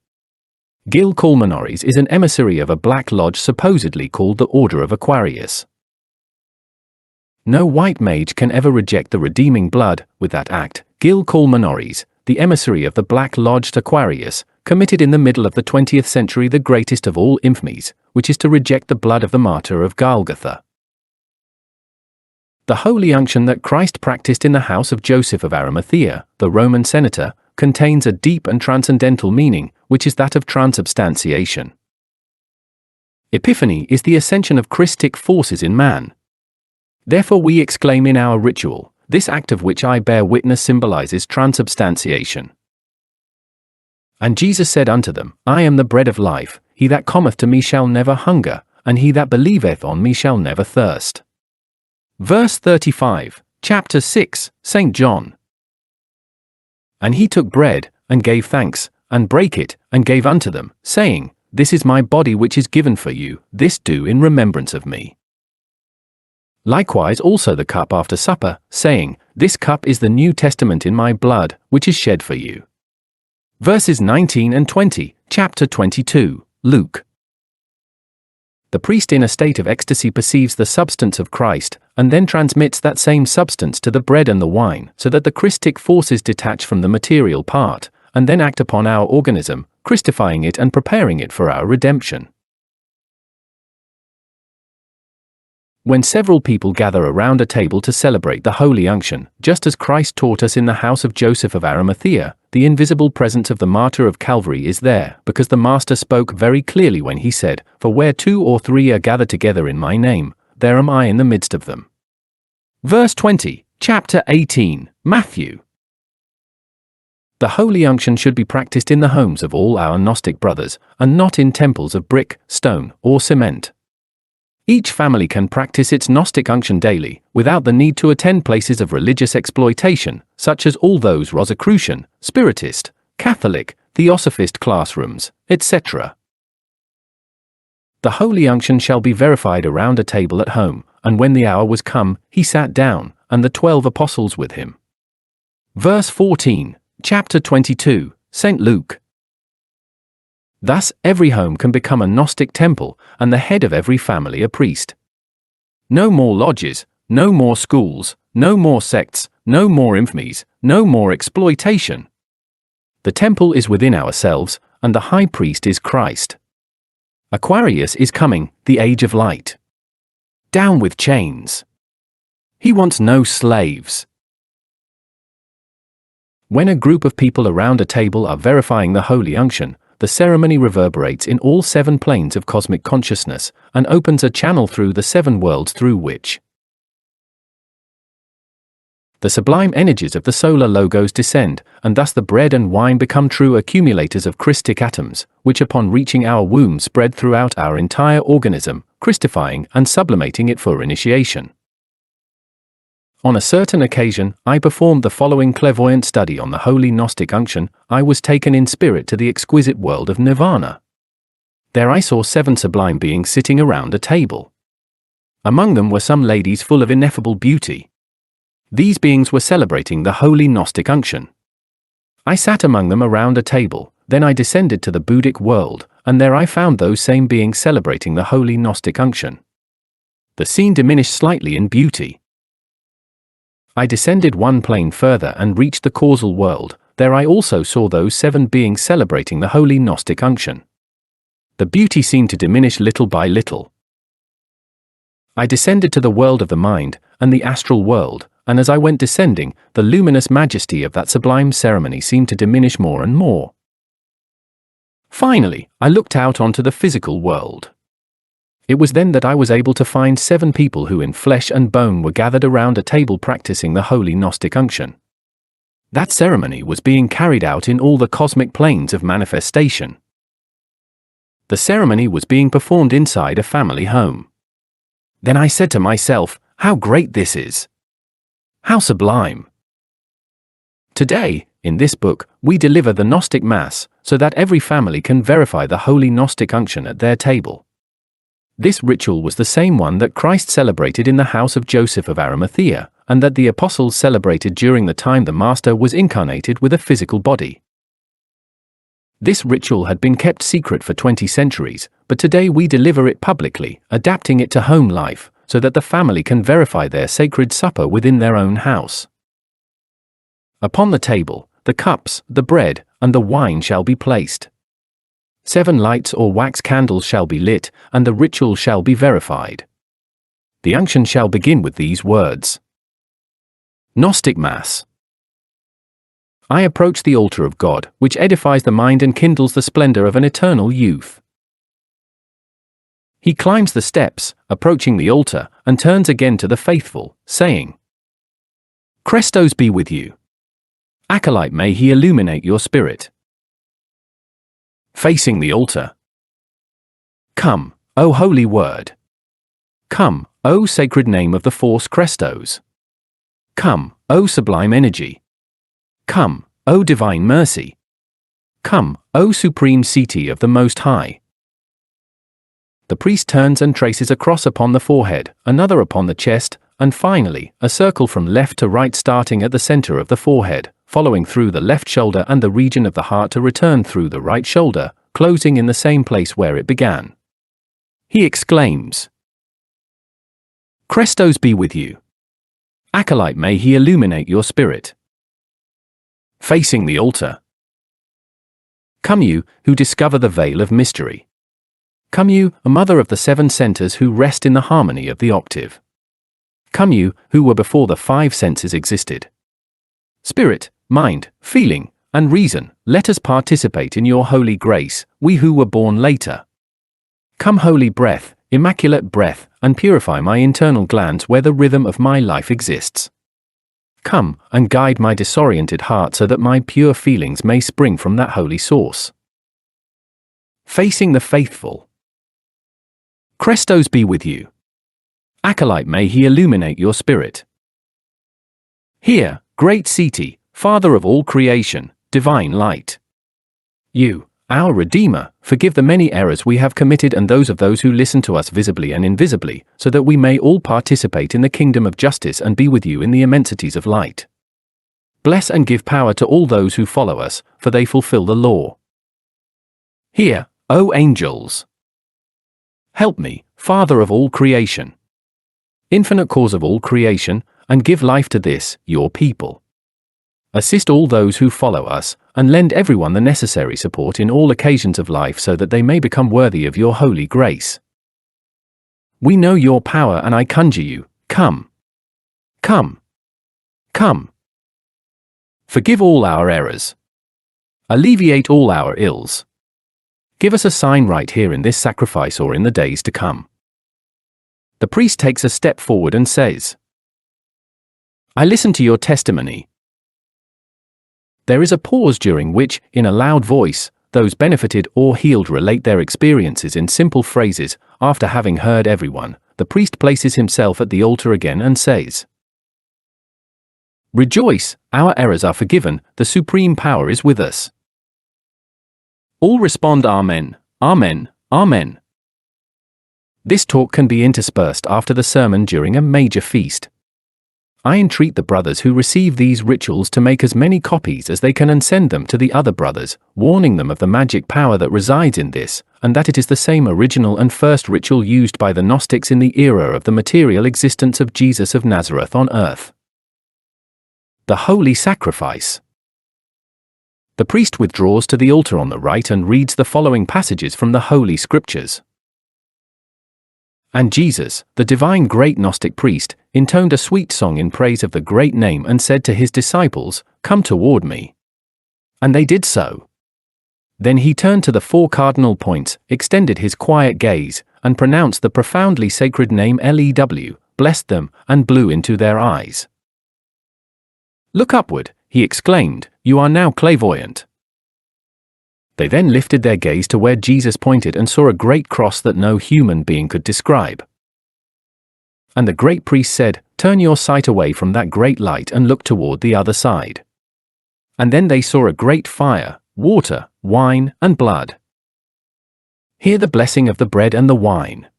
Gil Kulmanoris is an emissary of a black lodge supposedly called the Order of Aquarius. No white mage can ever reject the redeeming blood. With that act, Gil Kulmanoris, the emissary of the black lodged Aquarius, committed in the middle of the 20th century the greatest of all infamies, which is to reject the blood of the martyr of Golgotha. The holy unction that Christ practiced in the house of Joseph of Arimathea, the Roman senator, contains a deep and transcendental meaning, which is that of transubstantiation. Epiphany is the ascension of Christic forces in man. Therefore we exclaim in our ritual, this act of which I bear witness symbolizes transubstantiation. And Jesus said unto them, I am the bread of life, he that cometh to me shall never hunger, and he that believeth on me shall never thirst. Verse 35, chapter 6, St. John. And he took bread, and gave thanks, and brake it, and gave unto them, saying, This is my body which is given for you, this do in remembrance of me. Likewise also the cup after supper, saying, This cup is the New Testament in my blood, which is shed for you. Verses 19 and 20, chapter 22, Luke. The priest in a state of ecstasy perceives the substance of Christ, and then transmits that same substance to the bread and the wine, so that the Christic forces detach from the material part, and then act upon our organism, Christifying it and preparing it for our redemption. When several people gather around a table to celebrate the holy unction, just as Christ taught us in the house of Joseph of Arimathea, the invisible presence of the martyr of Calvary is there, because the Master spoke very clearly when he said, For where 2 or 3 are gathered together in my name, there am I in the midst of them. Verse 20, chapter 18, Matthew. The holy unction should be practiced in the homes of all our Gnostic brothers, and not in temples of brick, stone, or cement. Each family can practice its Gnostic unction daily, without the need to attend places of religious exploitation, such as all those Rosicrucian, Spiritist, Catholic, Theosophist classrooms, etc. The holy unction shall be verified around a table at home, and when the hour was come, he sat down, and the 12 apostles with him. Verse 14, chapter 22, St. Luke. Thus, every home can become a Gnostic temple, and the head of every family a priest. No more lodges, no more schools, no more sects, no more infamies, no more exploitation. The temple is within ourselves, and the high priest is Christ. Aquarius is coming, the age of light. Down with chains. He wants no slaves. When a group of people around a table are verifying the holy unction, the ceremony reverberates in all 7 planes of cosmic consciousness, and opens a channel through the 7 worlds through which the sublime energies of the solar logos descend, and thus the bread and wine become true accumulators of Christic atoms, which upon reaching our womb spread throughout our entire organism, Christifying and sublimating it for initiation. On a certain occasion, I performed the following clairvoyant study on the holy Gnostic unction. I was taken in spirit to the exquisite world of Nirvana. There I saw 7 sublime beings sitting around a table. Among them were some ladies full of ineffable beauty. These beings were celebrating the holy Gnostic unction. I sat among them around a table, then I descended to the Buddhic world, and there I found those same beings celebrating the holy Gnostic unction. The scene diminished slightly in beauty. I descended 1 plane further and reached the causal world. There I also saw those 7 beings celebrating the holy Gnostic unction. The beauty seemed to diminish little by little. I descended to the world of the mind, and the astral world, and as I went descending, the luminous majesty of that sublime ceremony seemed to diminish more and more. Finally, I looked out onto the physical world. It was then that I was able to find 7 people who in flesh and bone were gathered around a table practicing the holy Gnostic unction. That ceremony was being carried out in all the cosmic planes of manifestation. The ceremony was being performed inside a family home. Then I said to myself, how great this is! How sublime! Today, in this book, we deliver the Gnostic Mass, so that every family can verify the holy Gnostic unction at their table. This ritual was the same one that Christ celebrated in the house of Joseph of Arimathea, and that the apostles celebrated during the time the Master was incarnated with a physical body. This ritual had been kept secret for 20 centuries, but today we deliver it publicly, adapting it to home life, so that the family can verify their sacred supper within their own house. Upon the table, the cups, the bread, and the wine shall be placed. 7 lights or wax candles shall be lit, and the ritual shall be verified. The unction shall begin with these words. Gnostic Mass. I approach the altar of God, which edifies the mind and kindles the splendor of an eternal youth. He climbs the steps, approaching the altar, and turns again to the faithful, saying, Christos be with you. Acolyte, may he illuminate your spirit. Facing the altar. Come, O holy word. Come, O sacred name of the force Christos. Come, O sublime energy. Come, O divine mercy. Come, O supreme City of the Most High. The priest turns and traces a cross upon the forehead, another upon the chest, and finally, a circle from left to right starting at the center of the forehead, following through the left shoulder and the region of the heart to return through the right shoulder, closing in the same place where it began. He exclaims, Christos be with you. Acolyte, may he illuminate your spirit. Facing the altar. Come you, who discover the veil of mystery. Come you, a mother of the 7 centers who rest in the harmony of the octave. Come you, who were before the 5 senses existed. Spirit, mind, feeling, and reason, let us participate in your holy grace, we who were born later. Come holy breath, immaculate breath, and purify my internal glands where the rhythm of my life exists. Come and guide my disoriented heart so that my pure feelings may spring from that holy source. Facing the faithful. Crestos be with you. Acolyte, may he illuminate your spirit. Here, great Seti, Father of all creation, divine light. You, our Redeemer, forgive the many errors we have committed and those of those who listen to us visibly and invisibly, so that we may all participate in the kingdom of justice and be with you in the immensities of light. Bless and give power to all those who follow us, for they fulfill the law. Hear, O angels. Help me, Father of all creation, infinite cause of all creation, and give life to this, your people. Assist all those who follow us, and lend everyone the necessary support in all occasions of life so that they may become worthy of your holy grace. We know your power and I conjure you, come. Come. Come. Forgive all our errors. Alleviate all our ills. Give us a sign right here in this sacrifice or in the days to come. The priest takes a step forward and says, I listen to your testimony. There is a pause during which, in a loud voice, those benefited or healed relate their experiences in simple phrases. After having heard everyone, the priest places himself at the altar again and says, Rejoice, our errors are forgiven, the supreme power is with us. All respond Amen, Amen, Amen. This talk can be interspersed after the sermon during a major feast. I entreat the brothers who receive these rituals to make as many copies as they can and send them to the other brothers, warning them of the magic power that resides in this, and that it is the same original and first ritual used by the Gnostics in the era of the material existence of Jesus of Nazareth on earth. The Holy Sacrifice. The priest withdraws to the altar on the right and reads the following passages from the Holy Scriptures. And Jesus, the divine great Gnostic priest, intoned a sweet song in praise of the great name and said to his disciples, Come toward me. And they did so. Then he turned to the four cardinal points, extended his quiet gaze, and pronounced the profoundly sacred name Lew, blessed them, and blew into their eyes. Look upward, he exclaimed, you are now clairvoyant. They then lifted their gaze to where Jesus pointed and saw a great cross that no human being could describe. And the great priest said, Turn your sight away from that great light and look toward the other side. And then they saw a great fire, water, wine, and blood. Hear the blessing of the bread and the wine.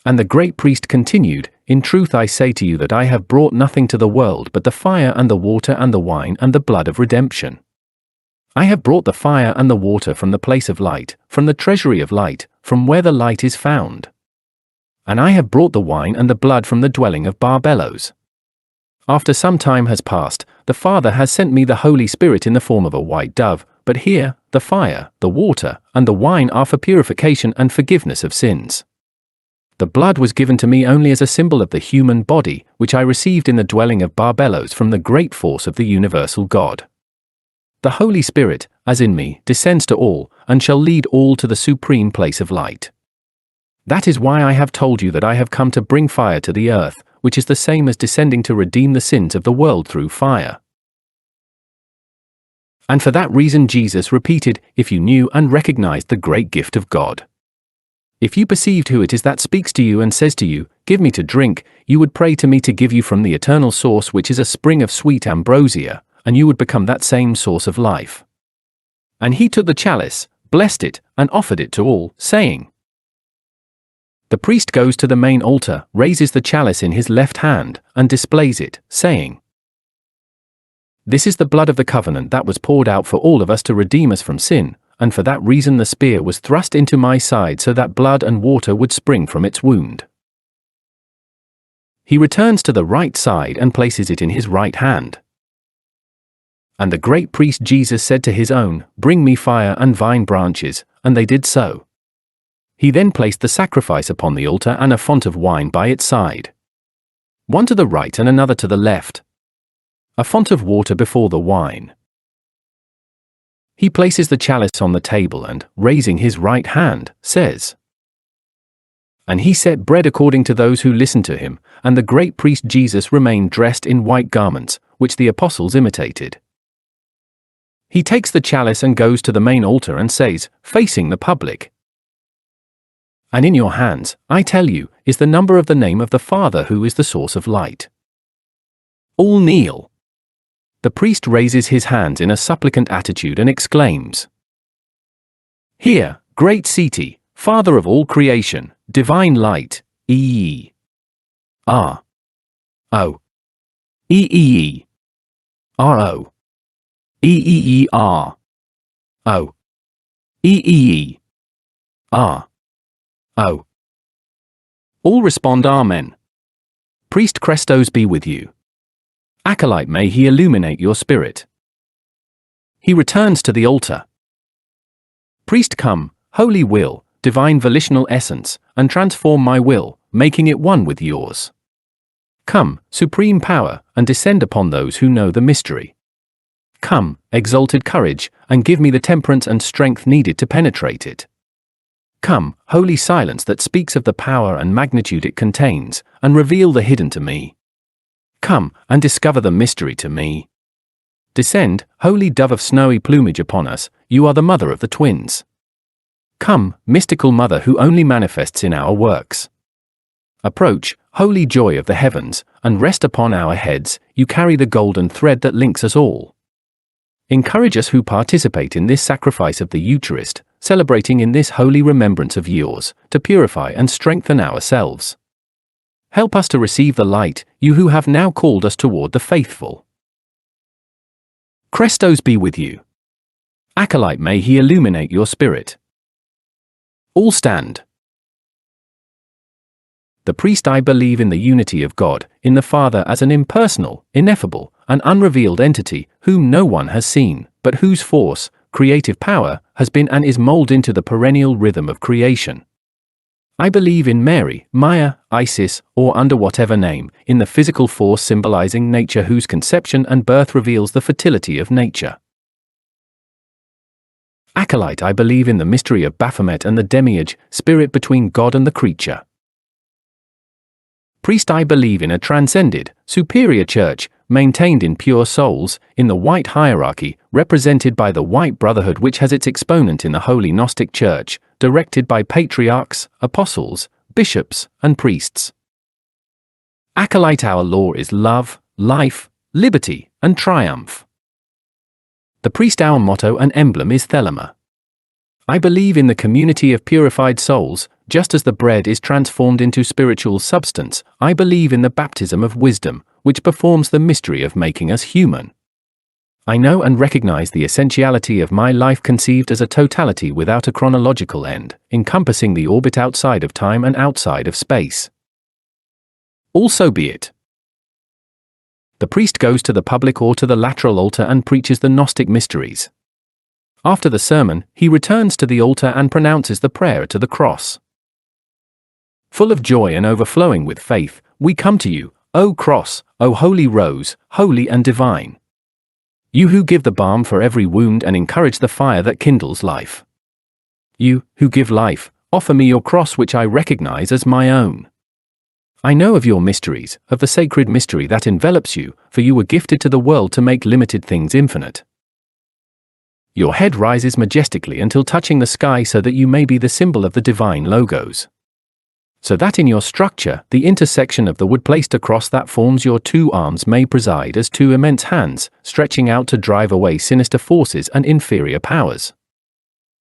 And the great priest continued, In truth I say to you that I have brought nothing to the world but the fire and the water and the wine and the blood of redemption. I have brought the fire and the water from the place of light, from the treasury of light, from where the light is found. And I have brought the wine and the blood from the dwelling of Barbelos. After some time has passed, the Father has sent me the Holy Spirit in the form of a white dove, but here, the fire, the water, and the wine are for purification and forgiveness of sins. The blood was given to me only as a symbol of the human body, which I received in the dwelling of Barbelos from the great force of the universal God. The Holy Spirit, as in me, descends to all, and shall lead all to the supreme place of light. That is why I have told you that I have come to bring fire to the earth, which is the same as descending to redeem the sins of the world through fire. And for that reason Jesus repeated, If you knew and recognized the great gift of God. If you perceived who it is that speaks to you and says to you, Give me to drink, you would pray to me to give you from the eternal source which is a spring of sweet ambrosia, and you would become that same source of life. And he took the chalice, blessed it, and offered it to all, saying. The priest goes to the main altar, raises the chalice in his left hand, and displays it, saying, This is the blood of the covenant that was poured out for all of us to redeem us from sin, and for that reason the spear was thrust into my side so that blood and water would spring from its wound. He returns to the right side and places it in his right hand. And the great priest Jesus said to his own, Bring me fire and vine branches, and they did so. He then placed the sacrifice upon the altar and a font of wine by its side. One to the right and another to the left. A font of water before the wine. He places the chalice on the table and, raising his right hand, says, And he set bread according to those who listened to him, and the great priest Jesus remained dressed in white garments, which the apostles imitated. He takes the chalice and goes to the main altar and says, facing the public, "And in your hands, I tell you, is the number of the name of the Father who is the source of light." All kneel. The priest raises his hands in a supplicant attitude and exclaims, "Hear, great Seti, Father of all creation, divine light, E R O E R O E R O E R O." All respond Amen. Priest Christos be with you. Acolyte, may he illuminate your spirit. He returns to the altar. Priest, come, holy will, divine volitional essence, and transform my will, making it one with yours. Come, supreme power, and descend upon those who know the mystery. Come, exalted courage, and give me the temperance and strength needed to penetrate it. Come, holy silence that speaks of the power and magnitude it contains, and reveal the hidden to me. Come, and discover the mystery to me. Descend, holy dove of snowy plumage, upon us, you are the mother of the twins. Come, mystical mother who only manifests in our works. Approach, holy joy of the heavens, and rest upon our heads, you carry the golden thread that links us all. Encourage us who participate in this sacrifice of the Eucharist, celebrating in this holy remembrance of yours, to purify and strengthen ourselves. Help us to receive the light, you who have now called us toward the faithful. Christos be with you. Acolyte, may he illuminate your spirit. All stand. The priest, I believe in the unity of God, in the Father as an impersonal, ineffable, and unrevealed entity, whom no one has seen, but whose force, creative power, has been and is molded into the perennial rhythm of creation. I believe in Mary, Maya, Isis, or under whatever name, in the physical force symbolizing nature whose conception and birth reveals the fertility of nature. Acolyte, I believe in the mystery of Baphomet and the demiurge, spirit between God and the creature. Priest, I believe in a transcended, superior church, maintained in pure souls, in the white hierarchy, represented by the white brotherhood which has its exponent in the holy Gnostic church, directed by patriarchs, apostles, bishops, and priests. Acolyte, our law is love, life, liberty, and triumph. The priest, our motto and emblem is Thelema. I believe in the community of purified souls, just as the bread is transformed into spiritual substance. I believe in the baptism of wisdom, which performs the mystery of making us human. I know and recognize the essentiality of my life conceived as a totality without a chronological end, encompassing the orbit outside of time and outside of space. Also be it. The priest goes to the public or to the lateral altar and preaches the Gnostic mysteries. After the sermon, he returns to the altar and pronounces the prayer to the cross. Full of joy and overflowing with faith, we come to you, O cross, O holy rose, holy and divine. You who give the balm for every wound and encourage the fire that kindles life. You, who give life, offer me your cross which I recognize as my own. I know of your mysteries, of the sacred mystery that envelops you, for you were gifted to the world to make limited things infinite. Your head rises majestically until touching the sky so that you may be the symbol of the divine logos. So that in your structure, the intersection of the wood placed across that forms your two arms may preside as two immense hands, stretching out to drive away sinister forces and inferior powers.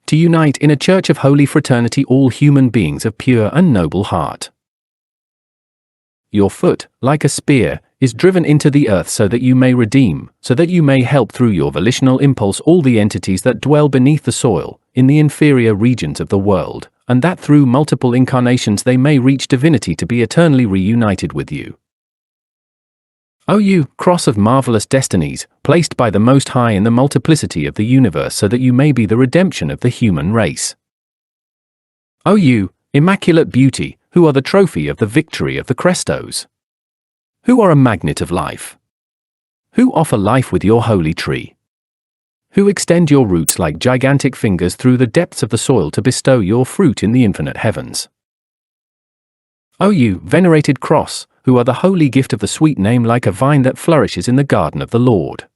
To unite in a church of holy fraternity all human beings of pure and noble heart. Your foot, like a spear, is driven into the earth so that you may redeem, so that you may help through your volitional impulse all the entities that dwell beneath the soil, in the inferior regions of the world, and that through multiple incarnations they may reach divinity to be eternally reunited with you. O you, cross of marvelous destinies, placed by the Most High in the multiplicity of the universe so that you may be the redemption of the human race. O you, immaculate beauty, who are the trophy of the victory of the Christos. Who are a magnet of life. Who offer life with your holy tree. Who extend your roots like gigantic fingers through the depths of the soil to bestow your fruit in the infinite heavens. O you venerated cross, who are the holy gift of the sweet name like a vine that flourishes in the garden of the Lord.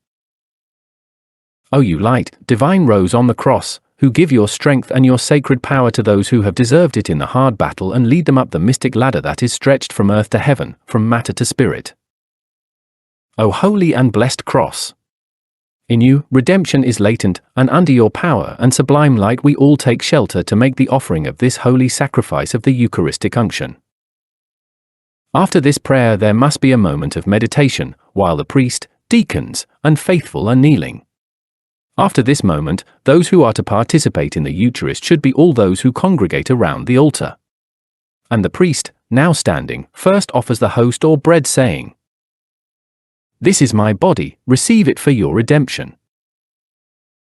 O you light, divine rose on the cross, who give your strength and your sacred power to those who have deserved it in the hard battle and lead them up the mystic ladder that is stretched from earth to heaven, from matter to spirit. O holy and blessed cross! In you, redemption is latent, and under your power and sublime light we all take shelter to make the offering of this holy sacrifice of the Eucharistic unction. After this prayer there must be a moment of meditation, while the priest, deacons, and faithful are kneeling. After this moment, those who are to participate in the Eucharist should be all those who congregate around the altar. And the priest, now standing, first offers the host or bread saying, "This is my body, receive it for your redemption."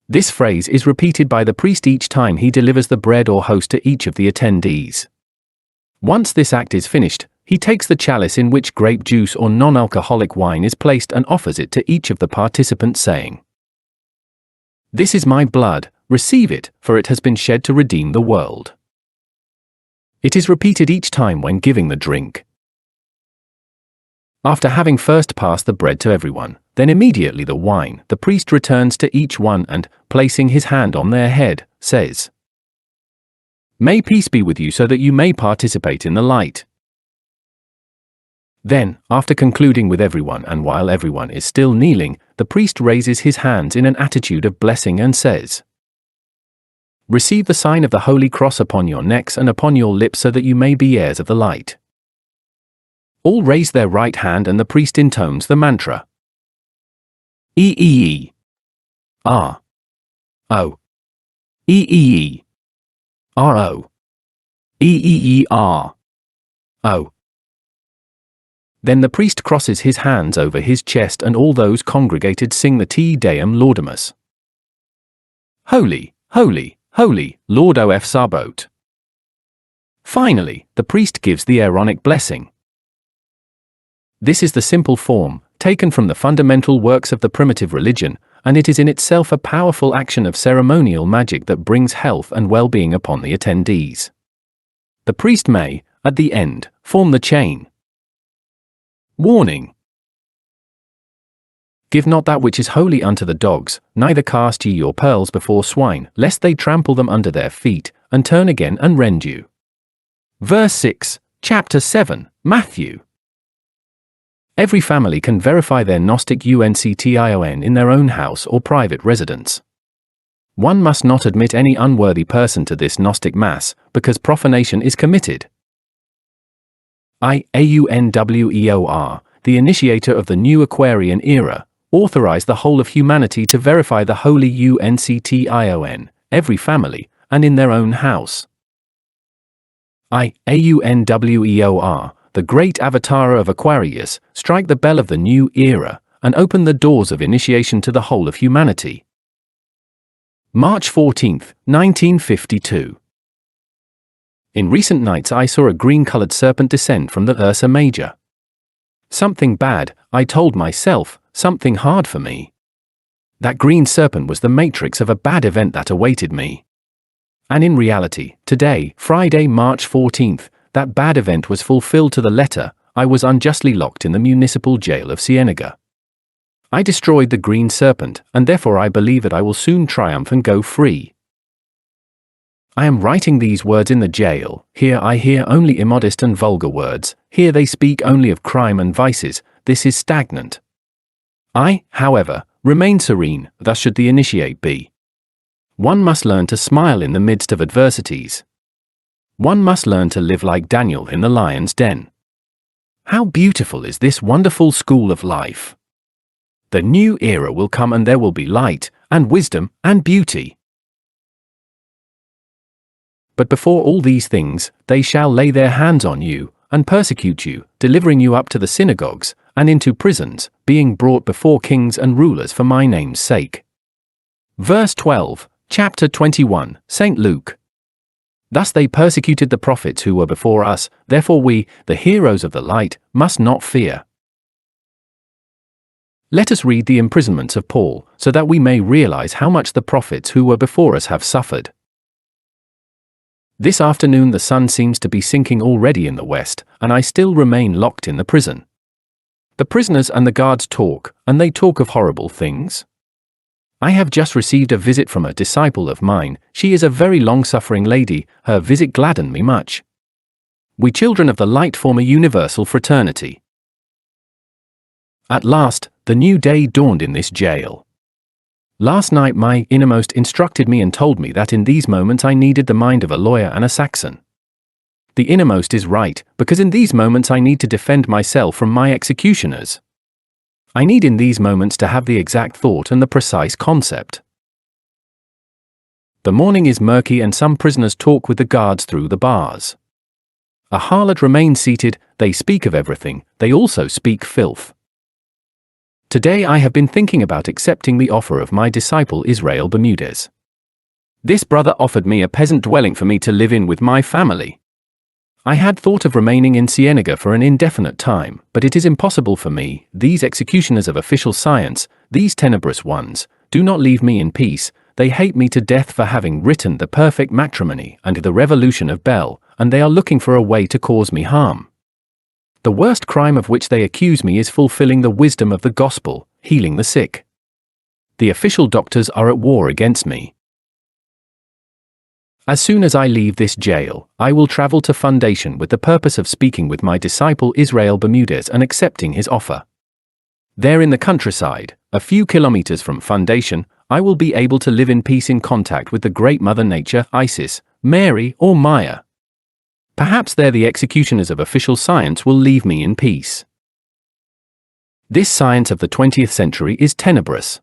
This phrase is repeated by the priest each time he delivers the bread or host to each of the attendees. Once this act is finished, he takes the chalice in which grape juice or non-alcoholic wine is placed and offers it to each of the participants saying, "This is my blood, receive it, for it has been shed to redeem the world." It is repeated each time when giving the drink. After having first passed the bread to everyone, then immediately the wine, the priest returns to each one and, placing his hand on their head, says, "May peace be with you so that you may participate in the light." Then, after concluding with everyone and while everyone is still kneeling, the priest raises his hands in an attitude of blessing and says, "Receive the sign of the Holy Cross upon your necks and upon your lips so that you may be heirs of the light." All raise their right hand and the priest intones the mantra. E R O E R O E R O. Then the priest crosses his hands over his chest and all those congregated sing the Te Deum Laudamus. Holy, holy, holy, Lord of Sabaoth. Finally, the priest gives the Aaronic blessing. This is the simple form, taken from the fundamental works of the primitive religion, and it is in itself a powerful action of ceremonial magic that brings health and well-being upon the attendees. The priest may, at the end, form the chain. Warning! Give not that which is holy unto the dogs, neither cast ye your pearls before swine, lest they trample them under their feet, and turn again and rend you. Verse 6, chapter 7, Matthew. Every family can verify their Gnostic unction in their own house or private residence. One must not admit any unworthy person to this Gnostic Mass, because profanation is committed. Aun Weor, the initiator of the new Aquarian era, authorized the whole of humanity to verify the holy unction, every family, and in their own house. Aun Weor, the great avatar of Aquarius, strike the bell of the new era, and open the doors of initiation to the whole of humanity. March 14, 1952. In recent nights I saw a green-colored serpent descend from the Ursa Major. Something bad, I told myself, something hard for me. That green serpent was the matrix of a bad event that awaited me. And in reality, today, Friday, March 14th, that bad event was fulfilled to the letter. I was unjustly locked in the municipal jail of Cienega. I destroyed the green serpent, and therefore I believe that I will soon triumph and go free. I am writing these words in the jail. Here I hear only immodest and vulgar words. Here they speak only of crime and vices. This is stagnant. I, however, remain serene. Thus should the initiate be. One must learn to smile in the midst of adversities. One must learn to live like Daniel in the lion's den. How beautiful is this wonderful school of life! The new era will come and there will be light, and wisdom, and beauty. But before all these things, they shall lay their hands on you, and persecute you, delivering you up to the synagogues, and into prisons, being brought before kings and rulers for my name's sake. Verse 12, chapter 21, St. Luke. Thus they persecuted the prophets who were before us, therefore we, the heroes of the light, must not fear. Let us read the imprisonments of Paul, so that we may realize how much the prophets who were before us have suffered. This afternoon the sun seems to be sinking already in the west, and I still remain locked in the prison. The prisoners and the guards talk, and they talk of horrible things. I have just received a visit from a disciple of mine. She is a very long-suffering lady. Her visit gladdened me much. We children of the light form a universal fraternity. At last, the new day dawned in this jail. Last night my innermost instructed me and told me that in these moments I needed the mind of a lawyer and a Saxon. The innermost is right, because in these moments I need to defend myself from my executioners. I need in these moments to have the exact thought and the precise concept. The morning is murky and some prisoners talk with the guards through the bars. A harlot remains seated, they speak of everything, they also speak filth. Today I have been thinking about accepting the offer of my disciple Israel Bermudez. This brother offered me a peasant dwelling for me to live in with my family. I had thought of remaining in Cienega for an indefinite time, but it is impossible for me. These executioners of official science, these tenebrous ones, do not leave me in peace. They hate me to death for having written the perfect matrimony and the Revolution of Bel, and they are looking for a way to cause me harm. The worst crime of which they accuse me is fulfilling the wisdom of the gospel, healing the sick. The official doctors are at war against me. As soon as I leave this jail, I will travel to Foundation with the purpose of speaking with my disciple Israel Bermudez and accepting his offer. There in the countryside, a few kilometers from Foundation, I will be able to live in peace in contact with the great Mother Nature, Isis, Mary, or Maya. Perhaps there the executioners of official science will leave me in peace. This science of the 20th century is tenebrous.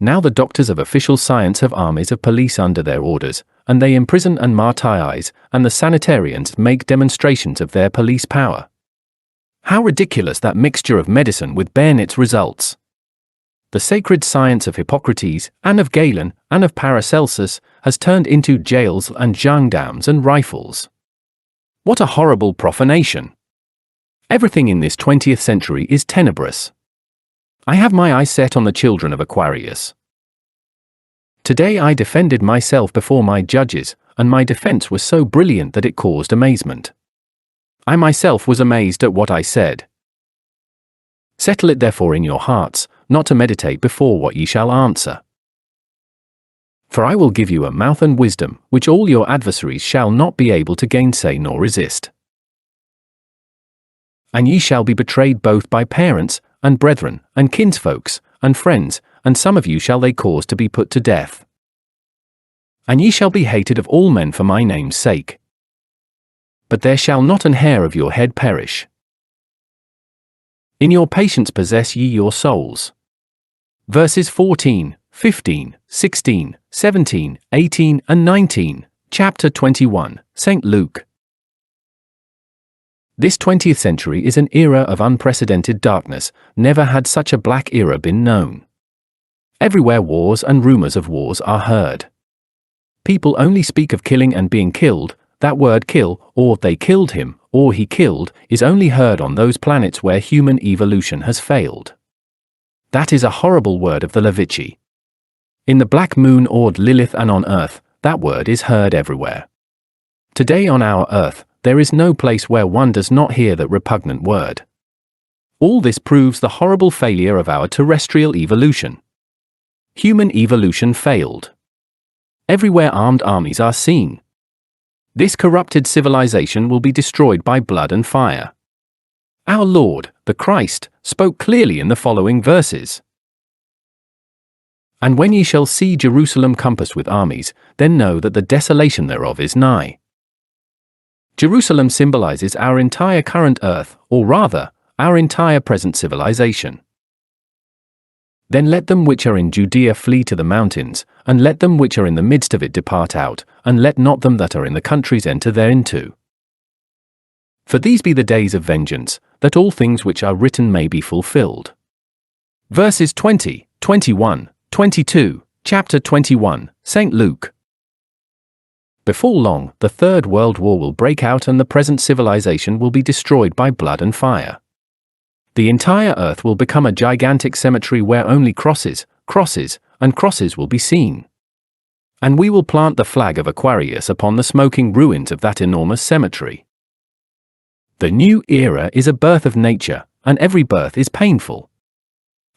Now the doctors of official science have armies of police under their orders, and they imprison and martyrize, and the sanitarians make demonstrations of their police power. How ridiculous that mixture of medicine with Bayonet's results! The sacred science of Hippocrates, and of Galen, and of Paracelsus, has turned into jails and gendarmes and rifles. What a horrible profanation! Everything in this 20th century is tenebrous. I have my eyes set on the children of Aquarius. Today I defended myself before my judges, and my defense was so brilliant that it caused amazement. I myself was amazed at what I said. Settle it therefore in your hearts, not to meditate before what ye shall answer. For I will give you a mouth and wisdom, which all your adversaries shall not be able to gainsay nor resist. And ye shall be betrayed both by parents, and brethren, and kinsfolks, and friends, and some of you shall they cause to be put to death. And ye shall be hated of all men for my name's sake. But there shall not an hair of your head perish. In your patience possess ye your souls. Verses 14, 15, 16, 17, 18, and 19, chapter 21, St. Luke. This 20th century is an era of unprecedented darkness. Never had such a black era been known. Everywhere wars and rumors of wars are heard. People only speak of killing and being killed. That word kill, or they killed him, or he killed, is only heard on those planets where human evolution has failed. That is a horrible word of the Levici. In the black moon-orbed Lilith and on Earth, that word is heard everywhere. Today on our Earth, there is no place where one does not hear that repugnant word. All this proves the horrible failure of our terrestrial evolution. Human evolution failed. Everywhere armed armies are seen. This corrupted civilization will be destroyed by blood and fire. Our Lord, the Christ, spoke clearly in the following verses. And when ye shall see Jerusalem compassed with armies, then know that the desolation thereof is nigh. Jerusalem symbolizes our entire current earth, or rather, our entire present civilization. Then let them which are in Judea flee to the mountains, and let them which are in the midst of it depart out, and let not them that are in the countries enter thereinto. For these be the days of vengeance, that all things which are written may be fulfilled. Verses 20, 21, 22, chapter 21, St. Luke. Before long, the Third World War will break out and the present civilization will be destroyed by blood and fire. The entire earth will become a gigantic cemetery where only crosses, crosses, and crosses will be seen. And we will plant the flag of Aquarius upon the smoking ruins of that enormous cemetery. The new era is a birth of nature, and every birth is painful.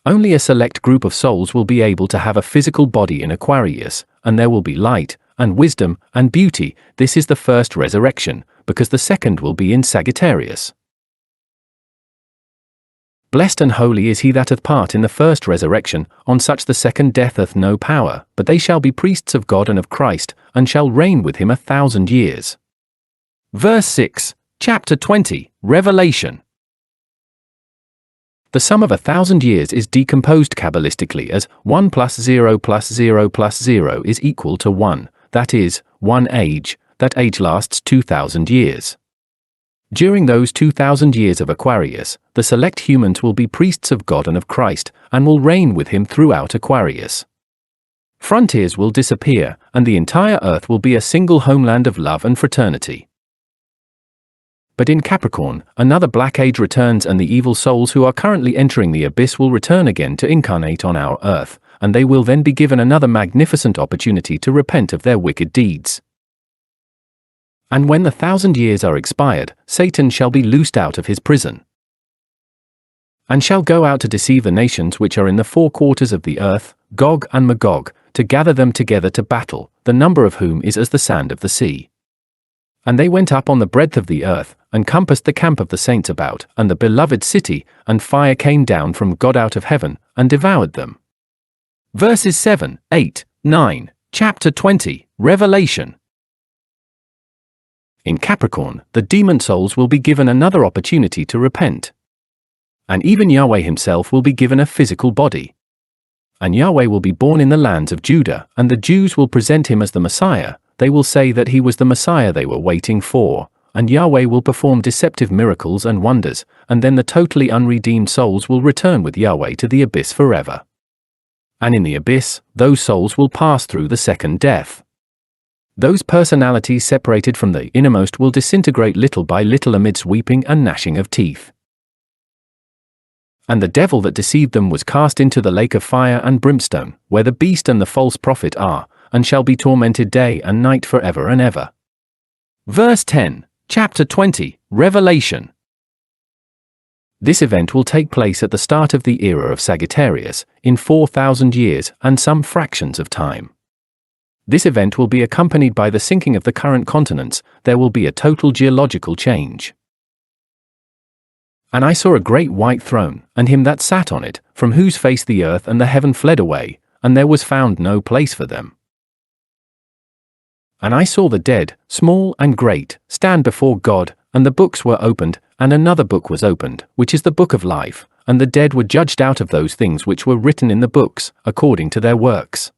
Only a select group of souls will be able to have a physical body in Aquarius, and there will be light, and wisdom, and beauty. This is the first resurrection, because the second will be in Sagittarius. Blessed and holy is he that hath part in the first resurrection, on such the second death hath no power, but they shall be priests of God and of Christ, and shall reign with him 1,000 years. Verse 6, chapter 20, Revelation. The sum of 1,000 years is decomposed Kabbalistically as 1 plus 0 plus 0 plus 0 is equal to 1, that is, one age. That age lasts 2,000 years. During those 2,000 years of Aquarius, the select humans will be priests of God and of Christ, and will reign with him throughout Aquarius. Frontiers will disappear, and the entire earth will be a single homeland of love and fraternity. But in Capricorn, another black age returns, and the evil souls who are currently entering the abyss will return again to incarnate on our earth, and they will then be given another magnificent opportunity to repent of their wicked deeds. And when the 1,000 years are expired, Satan shall be loosed out of his prison, and shall go out to deceive the nations which are in the four quarters of the earth, Gog and Magog, to gather them together to battle, the number of whom is as the sand of the sea. And they went up on the breadth of the earth, and compassed the camp of the saints about, and the beloved city, and fire came down from God out of heaven, and devoured them. Verses 7, 8, 9, chapter 20, Revelation. In Capricorn, the demon souls will be given another opportunity to repent. And even Yahweh himself will be given a physical body. And Yahweh will be born in the lands of Judah, and the Jews will present him as the Messiah. They will say that he was the Messiah they were waiting for, and Yahweh will perform deceptive miracles and wonders, and then the totally unredeemed souls will return with Yahweh to the abyss forever. And in the abyss, those souls will pass through the second death. Those personalities separated from the innermost will disintegrate little by little amidst weeping and gnashing of teeth. And the devil that deceived them was cast into the lake of fire and brimstone, where the beast and the false prophet are, and shall be tormented day and night forever and ever. Verse 10, chapter 20, Revelation. This event will take place at the start of the era of Sagittarius, in 4,000 years and some fractions of time. This event will be accompanied by the sinking of the current continents. There will be a total geological change. And I saw a great white throne, and him that sat on it, from whose face the earth and the heaven fled away, and there was found no place for them. And I saw the dead, small and great, stand before God, and the books were opened, and another book was opened, which is the book of life, and the dead were judged out of those things which were written in the books, according to their works.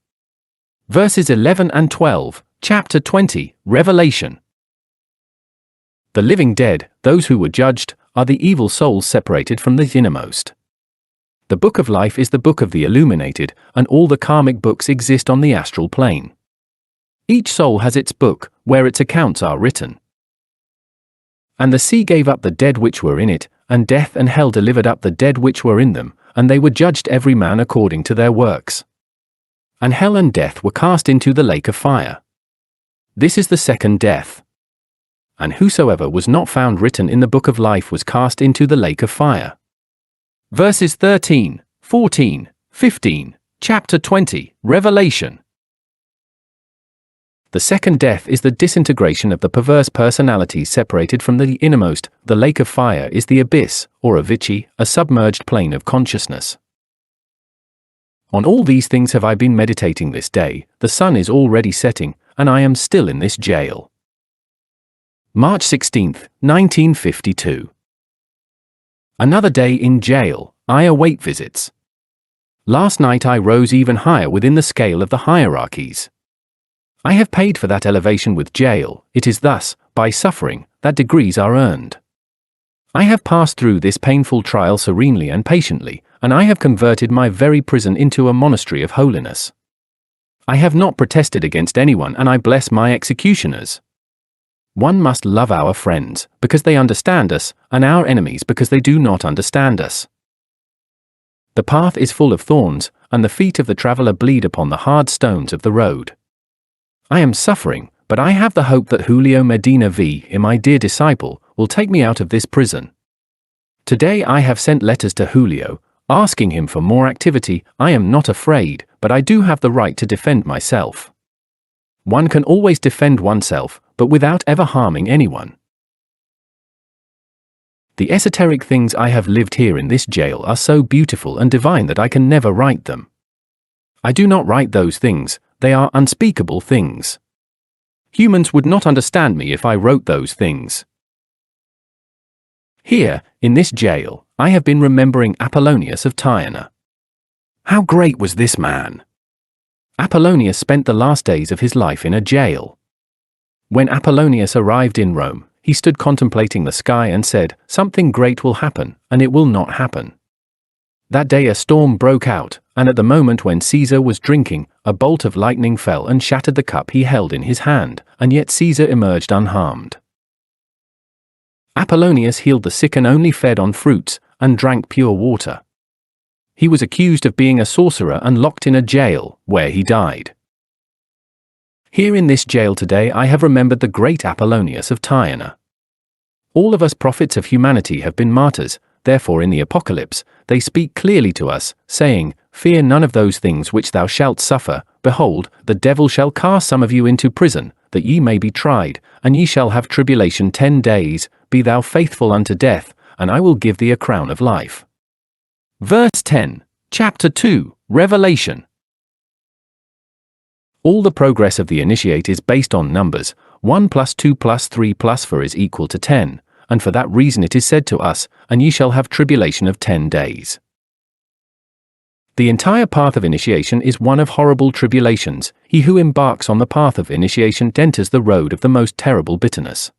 Verses 11 and 12, chapter 20, Revelation. The living dead, those who were judged, are the evil souls separated from the innermost. The book of life is the book of the illuminated, and all the karmic books exist on the astral plane. Each soul has its book, where its accounts are written. And the sea gave up the dead which were in it, and death and hell delivered up the dead which were in them, and they were judged every man according to their works. And hell and death were cast into the lake of fire. This is the second death. And whosoever was not found written in the book of life was cast into the lake of fire. Verses 13, 14, 15, chapter 20, Revelation. The second death is the disintegration of the perverse personalities separated from the innermost. The lake of fire is the abyss, or avicii, a submerged plane of consciousness. On all these things have I been meditating this day. The sun is already setting, and I am still in this jail. March 16, 1952. Another day in jail. I await visits. Last night I rose even higher within the scale of the hierarchies. I have paid for that elevation with jail. It is thus, by suffering, that degrees are earned. I have passed through this painful trial serenely and patiently, and I have converted my very prison into a monastery of holiness. I have not protested against anyone, and I bless my executioners. One must love our friends, because they understand us, and our enemies because they do not understand us. The path is full of thorns, and the feet of the traveler bleed upon the hard stones of the road. I am suffering, but I have the hope that Julio Medina V, my dear disciple, will take me out of this prison. Today I have sent letters to Julio, asking him for more activity. I am not afraid, but I do have the right to defend myself. One can always defend oneself, but without ever harming anyone. The esoteric things I have lived here in this jail are so beautiful and divine that I can never write them. I do not write those things, they are unspeakable things. Humans would not understand me if I wrote those things. Here, in this jail, I have been remembering Apollonius of Tyana. How great was this man! Apollonius spent the last days of his life in a jail. When Apollonius arrived in Rome, he stood contemplating the sky and said, "Something great will happen, and it will not happen." That day a storm broke out, and at the moment when Caesar was drinking, a bolt of lightning fell and shattered the cup he held in his hand, and yet Caesar emerged unharmed. Apollonius healed the sick and only fed on fruits, and drank pure water. He was accused of being a sorcerer and locked in a jail, where he died. Here in this jail today I have remembered the great Apollonius of Tyana. All of us prophets of humanity have been martyrs, therefore in the Apocalypse, they speak clearly to us, saying, "Fear none of those things which thou shalt suffer. Behold, the devil shall cast some of you into prison, that ye may be tried, and ye shall have tribulation 10 days. Be thou faithful unto death, and I will give thee a crown of life." Verse 10, Chapter 2, Revelation. All the progress of the initiate is based on numbers. 1 + 2 + 3 + 4 is equal to 10, and for that reason it is said to us, "And ye shall have tribulation of 10 days." The entire path of initiation is one of horrible tribulations. He who embarks on the path of initiation enters the road of the most terrible bitterness.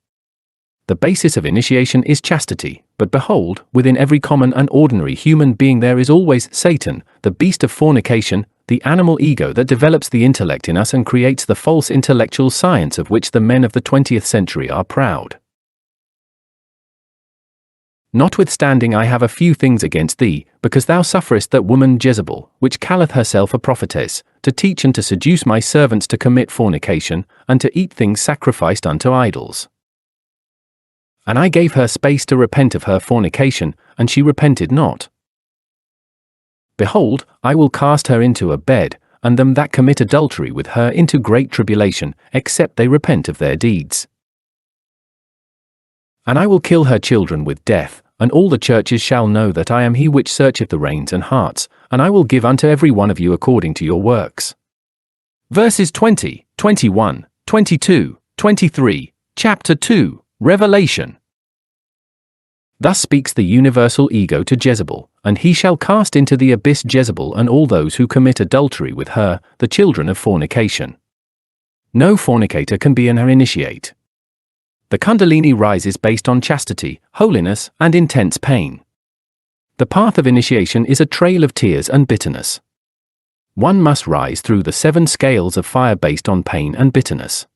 The basis of initiation is chastity, but behold, within every common and ordinary human being there is always Satan, the beast of fornication, the animal ego that develops the intellect in us and creates the false intellectual science of which the men of the 20th century are proud. Notwithstanding I have a few things against thee, because thou sufferest that woman Jezebel, which calleth herself a prophetess, to teach and to seduce my servants to commit fornication, and to eat things sacrificed unto idols. And I gave her space to repent of her fornication, and she repented not. Behold, I will cast her into a bed, and them that commit adultery with her into great tribulation, except they repent of their deeds. And I will kill her children with death, and all the churches shall know that I am he which searcheth the reins and hearts, and I will give unto every one of you according to your works. Verses 20, 21, 22, 23, Chapter 2, Revelation. Thus speaks the universal ego to Jezebel, and he shall cast into the abyss Jezebel and all those who commit adultery with her, the children of fornication. No fornicator can be an initiate. The Kundalini rises based on chastity, holiness, and intense pain. The path of initiation is a trail of tears and bitterness. One must rise through the 7 scales of fire based on pain and bitterness.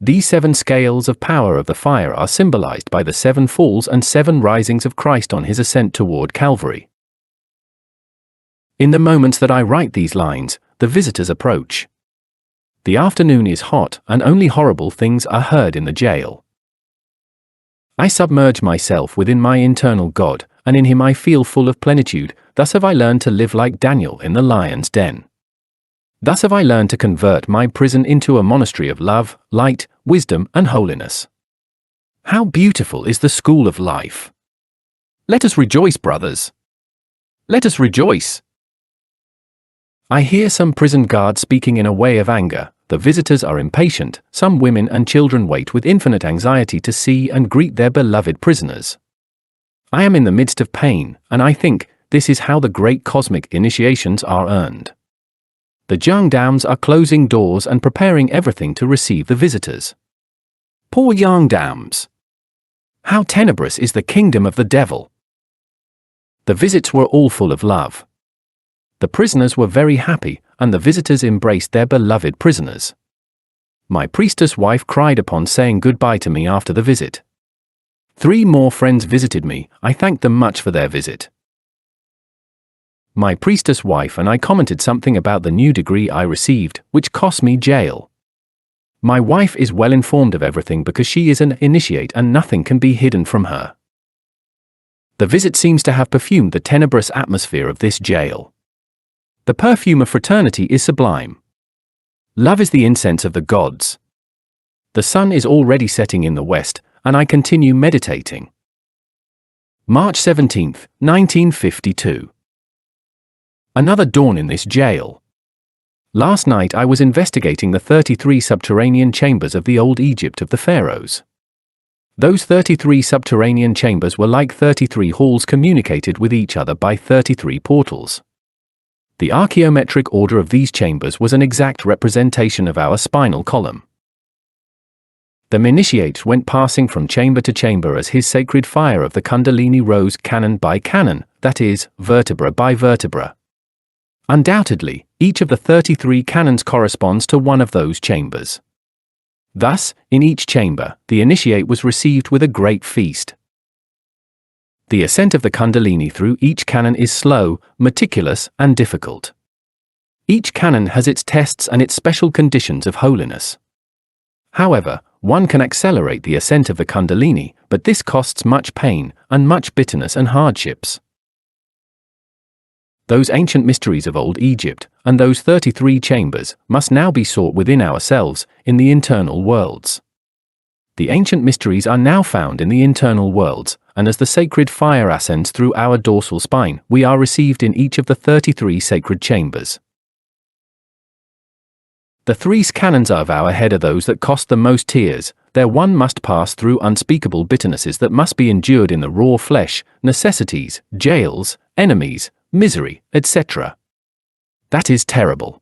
These 7 scales of power of the fire are symbolized by the 7 falls and 7 risings of Christ on his ascent toward Calvary. In the moments that I write these lines, the visitors approach. The afternoon is hot, and only horrible things are heard in the jail. I submerge myself within my internal God, and in him I feel full of plenitude. Thus have I learned to live like Daniel in the lion's den. Thus have I learned to convert my prison into a monastery of love, light, wisdom, and holiness. How beautiful is the school of life! Let us rejoice, brothers. Let us rejoice. I hear some prison guards speaking in a way of anger. The visitors are impatient. Some women and children wait with infinite anxiety to see and greet their beloved prisoners. I am in the midst of pain, and I think, this is how the great cosmic initiations are earned. The gendarmes are closing doors and preparing everything to receive the visitors. Poor gendarmes! How tenebrous is the kingdom of the devil! The visits were all full of love. The prisoners were very happy, and the visitors embraced their beloved prisoners. My priestess wife cried upon saying goodbye to me after the visit. 3 more friends visited me. I thanked them much for their visit. My priestess wife and I commented something about the new degree I received, which cost me jail. My wife is well informed of everything because she is an initiate and nothing can be hidden from her. The visit seems to have perfumed the tenebrous atmosphere of this jail. The perfume of fraternity is sublime. Love is the incense of the gods. The sun is already setting in the west, and I continue meditating. March 17, 1952. Another dawn in this jail. Last night I was investigating the 33 subterranean chambers of the old Egypt of the pharaohs. Those 33 subterranean chambers were like 33 halls communicated with each other by 33 portals. The archaeometric order of these chambers was an exact representation of our spinal column. The initiate went passing from chamber to chamber as his sacred fire of the Kundalini rose cannon by cannon, that is, vertebra by vertebra. Undoubtedly, each of the 33 cannons corresponds to one of those chambers. Thus, in each chamber, the initiate was received with a great feast. The ascent of the Kundalini through each cannon is slow, meticulous, and difficult. Each cannon has its tests and its special conditions of holiness. However, one can accelerate the ascent of the Kundalini, but this costs much pain, and much bitterness and hardships. Those ancient mysteries of old Egypt, and those 33 chambers, must now be sought within ourselves, in the internal worlds. The ancient mysteries are now found in the internal worlds, and as the sacred fire ascends through our dorsal spine, we are received in each of the 33 sacred chambers. The 3 cannons of our head are those that cost the most tears. There one must pass through unspeakable bitternesses that must be endured in the raw flesh, necessities, jails, enemies, misery, etc. That is terrible.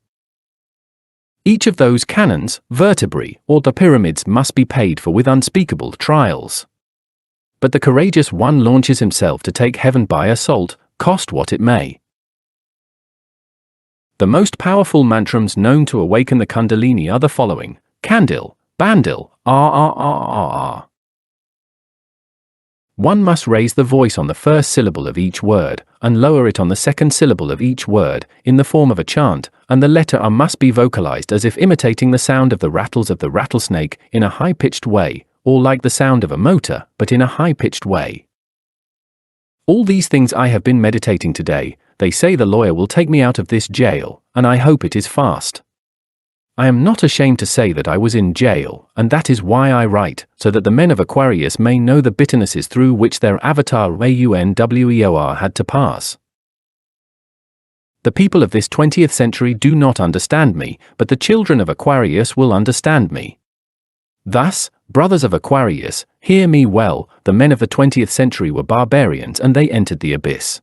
Each of those cannons, vertebrae, or the pyramids must be paid for with unspeakable trials. But the courageous one launches himself to take heaven by assault, cost what it may. The most powerful mantrams known to awaken the Kundalini are the following: Kandil, Bandil, R. One must raise the voice on the first syllable of each word, and lower it on the second syllable of each word, in the form of a chant, and the letter R must be vocalized as if imitating the sound of the rattles of the rattlesnake in a high-pitched way, or like the sound of a motor, but in a high-pitched way. All these things I have been meditating today. They say the lawyer will take me out of this jail, and I hope it is fast. I am not ashamed to say that I was in jail, and that is why I write, so that the men of Aquarius may know the bitternesses through which their avatar Aun Weor had to pass. The people of this 20th century do not understand me, but the children of Aquarius will understand me. Thus, brothers of Aquarius, hear me well, the men of the 20th century were barbarians and they entered the abyss.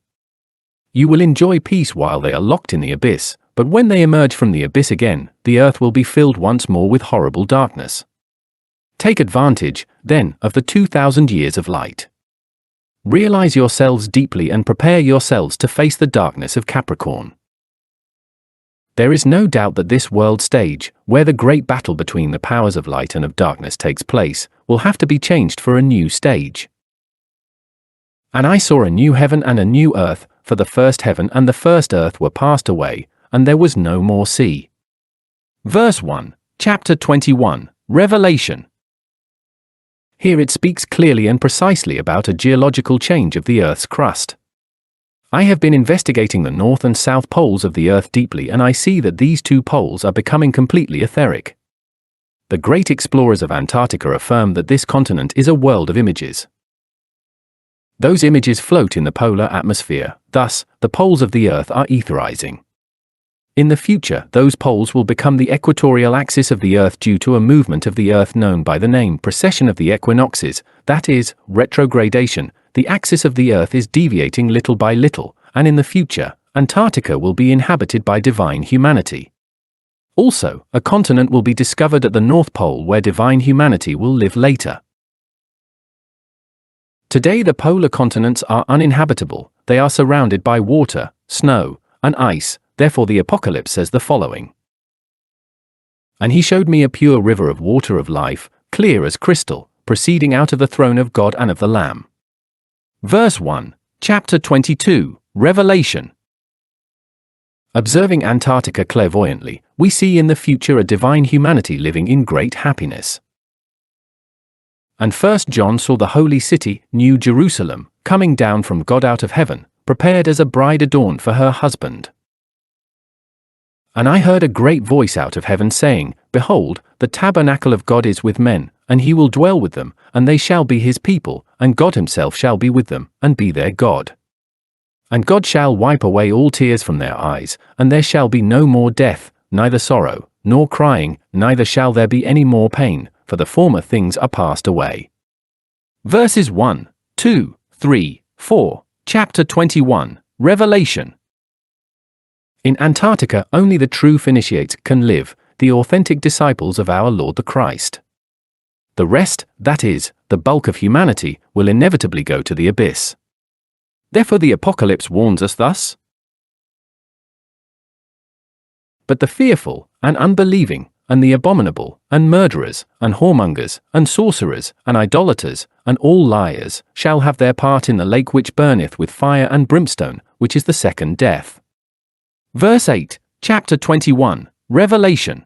You will enjoy peace while they are locked in the abyss, but when they emerge from the abyss again, the earth will be filled once more with horrible darkness. Take advantage, then, of the 2,000 years of light. Realize yourselves deeply and prepare yourselves to face the darkness of Capricorn. There is no doubt that this world stage, where the great battle between the powers of light and of darkness takes place, will have to be changed for a new stage. And I saw a new heaven and a new earth, for the first heaven and the first earth were passed away, and there was no more sea. Verse 1, chapter 21, Revelation. Here it speaks clearly and precisely about a geological change of the Earth's crust. I have been investigating the north and south poles of the Earth deeply, and I see that these 2 poles are becoming completely etheric. The great explorers of Antarctica affirm that this continent is a world of images. Those images float in the polar atmosphere, thus, the poles of the Earth are etherizing. In the future, those poles will become the equatorial axis of the Earth due to a movement of the Earth known by the name precession of the equinoxes, that is, retrogradation. The axis of the Earth is deviating little by little, and in the future, Antarctica will be inhabited by divine humanity. Also, a continent will be discovered at the North Pole where divine humanity will live later. Today the polar continents are uninhabitable, they are surrounded by water, snow, and ice, therefore the Apocalypse says the following. And he showed me a pure river of water of life, clear as crystal, proceeding out of the throne of God and of the Lamb. Verse 1, chapter 22, Revelation. Observing Antarctica clairvoyantly, we see in the future a divine humanity living in great happiness. And 1 John saw the holy city, New Jerusalem, coming down from God out of heaven, prepared as a bride adorned for her husband. And I heard a great voice out of heaven saying, Behold, the tabernacle of God is with men, and he will dwell with them, and they shall be his people, and God himself shall be with them, and be their God. And God shall wipe away all tears from their eyes, and there shall be no more death, neither sorrow, nor crying, neither shall there be any more pain, for the former things are passed away. Verses 1, 2, 3, 4, chapter 21, Revelation. In Antarctica, only the true initiates can live, the authentic disciples of our Lord the Christ. The rest, that is, the bulk of humanity, will inevitably go to the abyss. Therefore the Apocalypse warns us thus. But the fearful, and unbelieving, and the abominable, and murderers, and whoremongers, and sorcerers, and idolaters, and all liars, shall have their part in the lake which burneth with fire and brimstone, which is the second death. Verse 8, chapter 21, Revelation.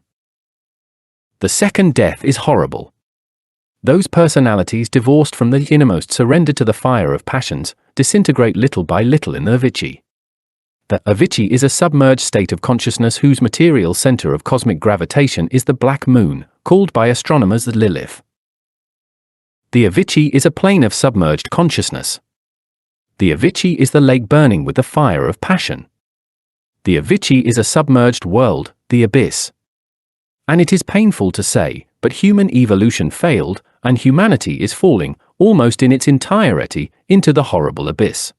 The second death is horrible. Those personalities divorced from the innermost surrender to the fire of passions, disintegrate little by little in the avicii. The avicii is a submerged state of consciousness whose material center of cosmic gravitation is the black moon, called by astronomers the Lilith. The avicii is a plane of submerged consciousness. The avicii is the lake burning with the fire of passion. The avicii is a submerged world, the abyss. And it is painful to say, but human evolution failed, and humanity is falling, almost in its entirety, into the horrible abyss.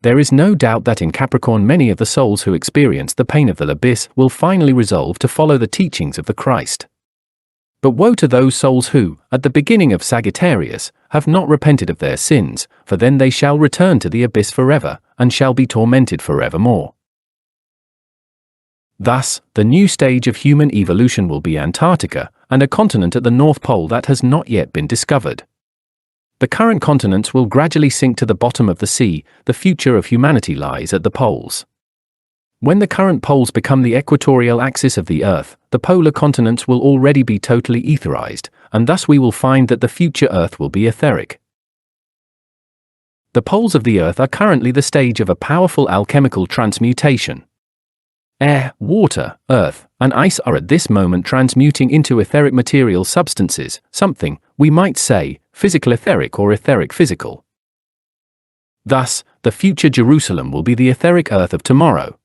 There is no doubt that in Capricorn many of the souls who experience the pain of the abyss will finally resolve to follow the teachings of the Christ. But woe to those souls who, at the beginning of Sagittarius, have not repented of their sins, for then they shall return to the abyss forever, and shall be tormented forevermore. Thus, the new stage of human evolution will be Antarctica, and a continent at the North Pole that has not yet been discovered. The current continents will gradually sink to the bottom of the sea. The future of humanity lies at the poles. When the current poles become the equatorial axis of the Earth, the polar continents will already be totally etherized, and thus we will find that the future Earth will be etheric. The poles of the Earth are currently the stage of a powerful alchemical transmutation. Air, water, earth, and ice are at this moment transmuting into etheric material substances, something, we might say, physical etheric or etheric physical. Thus, the future Jerusalem will be the etheric earth of tomorrow.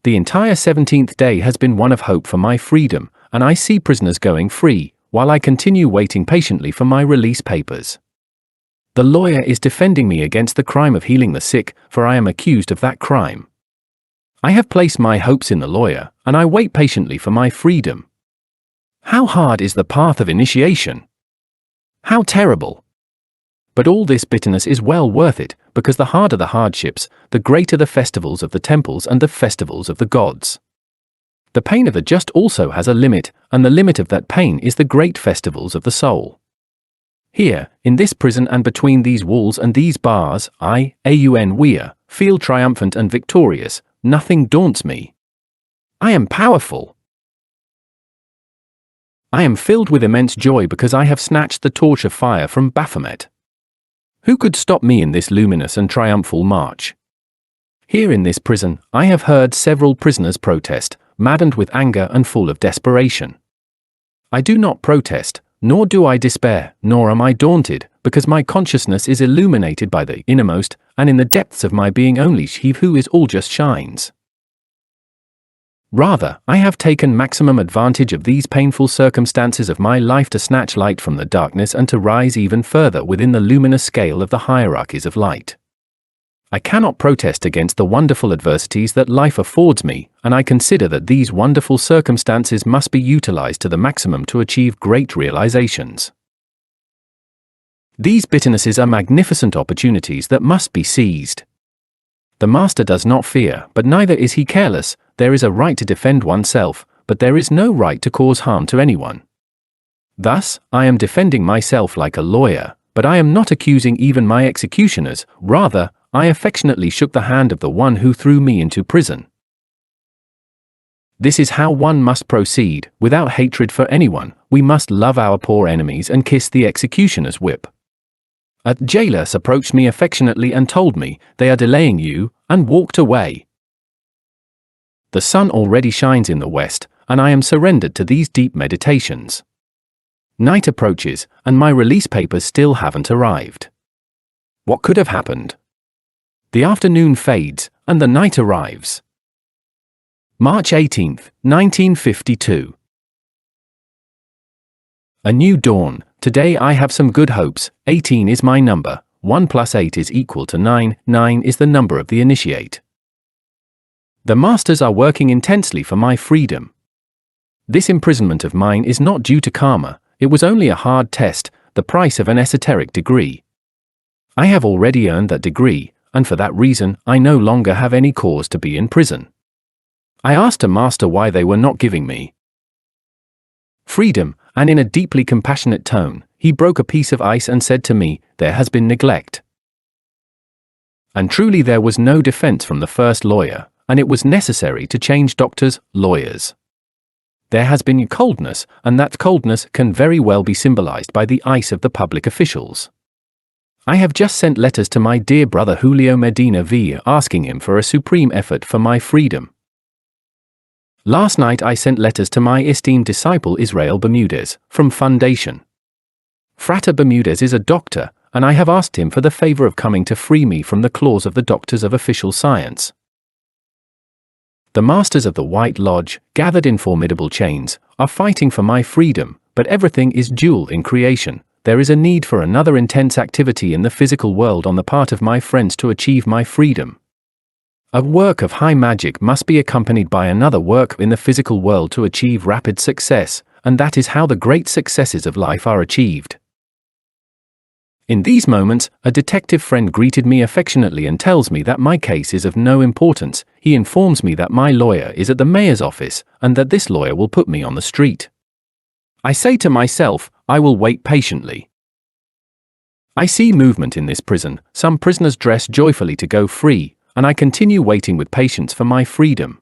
The entire 17th day has been one of hope for my freedom, and I see prisoners going free, while I continue waiting patiently for my release papers. The lawyer is defending me against the crime of healing the sick, for I am accused of that crime. I have placed my hopes in the lawyer, and I wait patiently for my freedom. How hard is the path of initiation? How terrible! But all this bitterness is well worth it, because the harder the hardships, the greater the festivals of the temples and the festivals of the gods. The pain of the just also has a limit, and the limit of that pain is the great festivals of the soul. Here, in this prison and between these walls and these bars, I, Aun Weor, feel triumphant and victorious. Nothing daunts me. I am powerful. I am filled with immense joy because I have snatched the torch of fire from Baphomet. Who could stop me in this luminous and triumphal march? Here in this prison, I have heard several prisoners protest, maddened with anger and full of desperation. I do not protest, nor do I despair, nor am I daunted, because my consciousness is illuminated by the innermost, and in the depths of my being only He who is all just shines. Rather, I have taken maximum advantage of these painful circumstances of my life to snatch light from the darkness and to rise even further within the luminous scale of the hierarchies of light. I cannot protest against the wonderful adversities that life affords me, and I consider that these wonderful circumstances must be utilized to the maximum to achieve great realizations. These bitternesses are magnificent opportunities that must be seized. The master does not fear, but neither is he careless. There is a right to defend oneself, but there is no right to cause harm to anyone. Thus, I am defending myself like a lawyer, but I am not accusing even my executioners. Rather, I affectionately shook the hand of the one who threw me into prison. This is how one must proceed, without hatred for anyone. We must love our poor enemies and kiss the executioner's whip. A jailer approached me affectionately and told me, "They are delaying you," and walked away. The sun already shines in the west, and I am surrendered to these deep meditations. Night approaches, and my release papers still haven't arrived. What could have happened? The afternoon fades, and the night arrives. March 18th, 1952. A new dawn. Today I have some good hopes. 18 is my number. 1 plus 8 is equal to 9. 9 is the number of the initiate. The masters are working intensely for my freedom. This imprisonment of mine is not due to karma. It was only a hard test, the price of an esoteric degree. I have already earned that degree, and for that reason, I no longer have any cause to be in prison. I asked a master why they were not giving me freedom, and in a deeply compassionate tone, he broke a piece of ice and said to me, "There has been neglect." And truly there was no defense from the first lawyer, and it was necessary to change doctors, lawyers. There has been coldness, and that coldness can very well be symbolized by the ice of the public officials. I have just sent letters to my dear brother Julio Medina V asking him for a supreme effort for my freedom. Last night I sent letters to my esteemed disciple Israel Bermudez, from Foundation. Frater Bermudez is a doctor, and I have asked him for the favor of coming to free me from the claws of the doctors of official science. The masters of the White Lodge, gathered in formidable chains, are fighting for my freedom, but everything is dual in creation. There is a need for another intense activity in the physical world on the part of my friends to achieve my freedom. A work of high magic must be accompanied by another work in the physical world to achieve rapid success, and that is how the great successes of life are achieved. In these moments, a detective friend greeted me affectionately and tells me that my case is of no importance. He informs me that my lawyer is at the mayor's office, and that this lawyer will put me on the street. I say to myself, I will wait patiently. I see movement in this prison. Some prisoners dress joyfully to go free, and I continue waiting with patience for my freedom.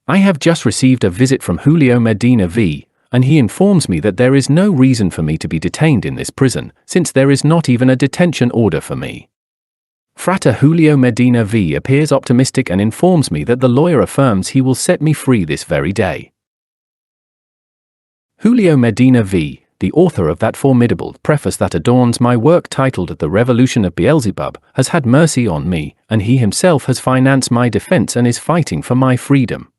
I have just received a visit from Julio Medina V, and he informs me that there is no reason for me to be detained in this prison, since there is not even a detention order for me. Frater Julio Medina V appears optimistic and informs me that the lawyer affirms he will set me free this very day. Julio Medina V, the author of that formidable preface that adorns my work titled The Revolution of Beelzebub, has had mercy on me, and he himself has financed my defense and is fighting for my freedom.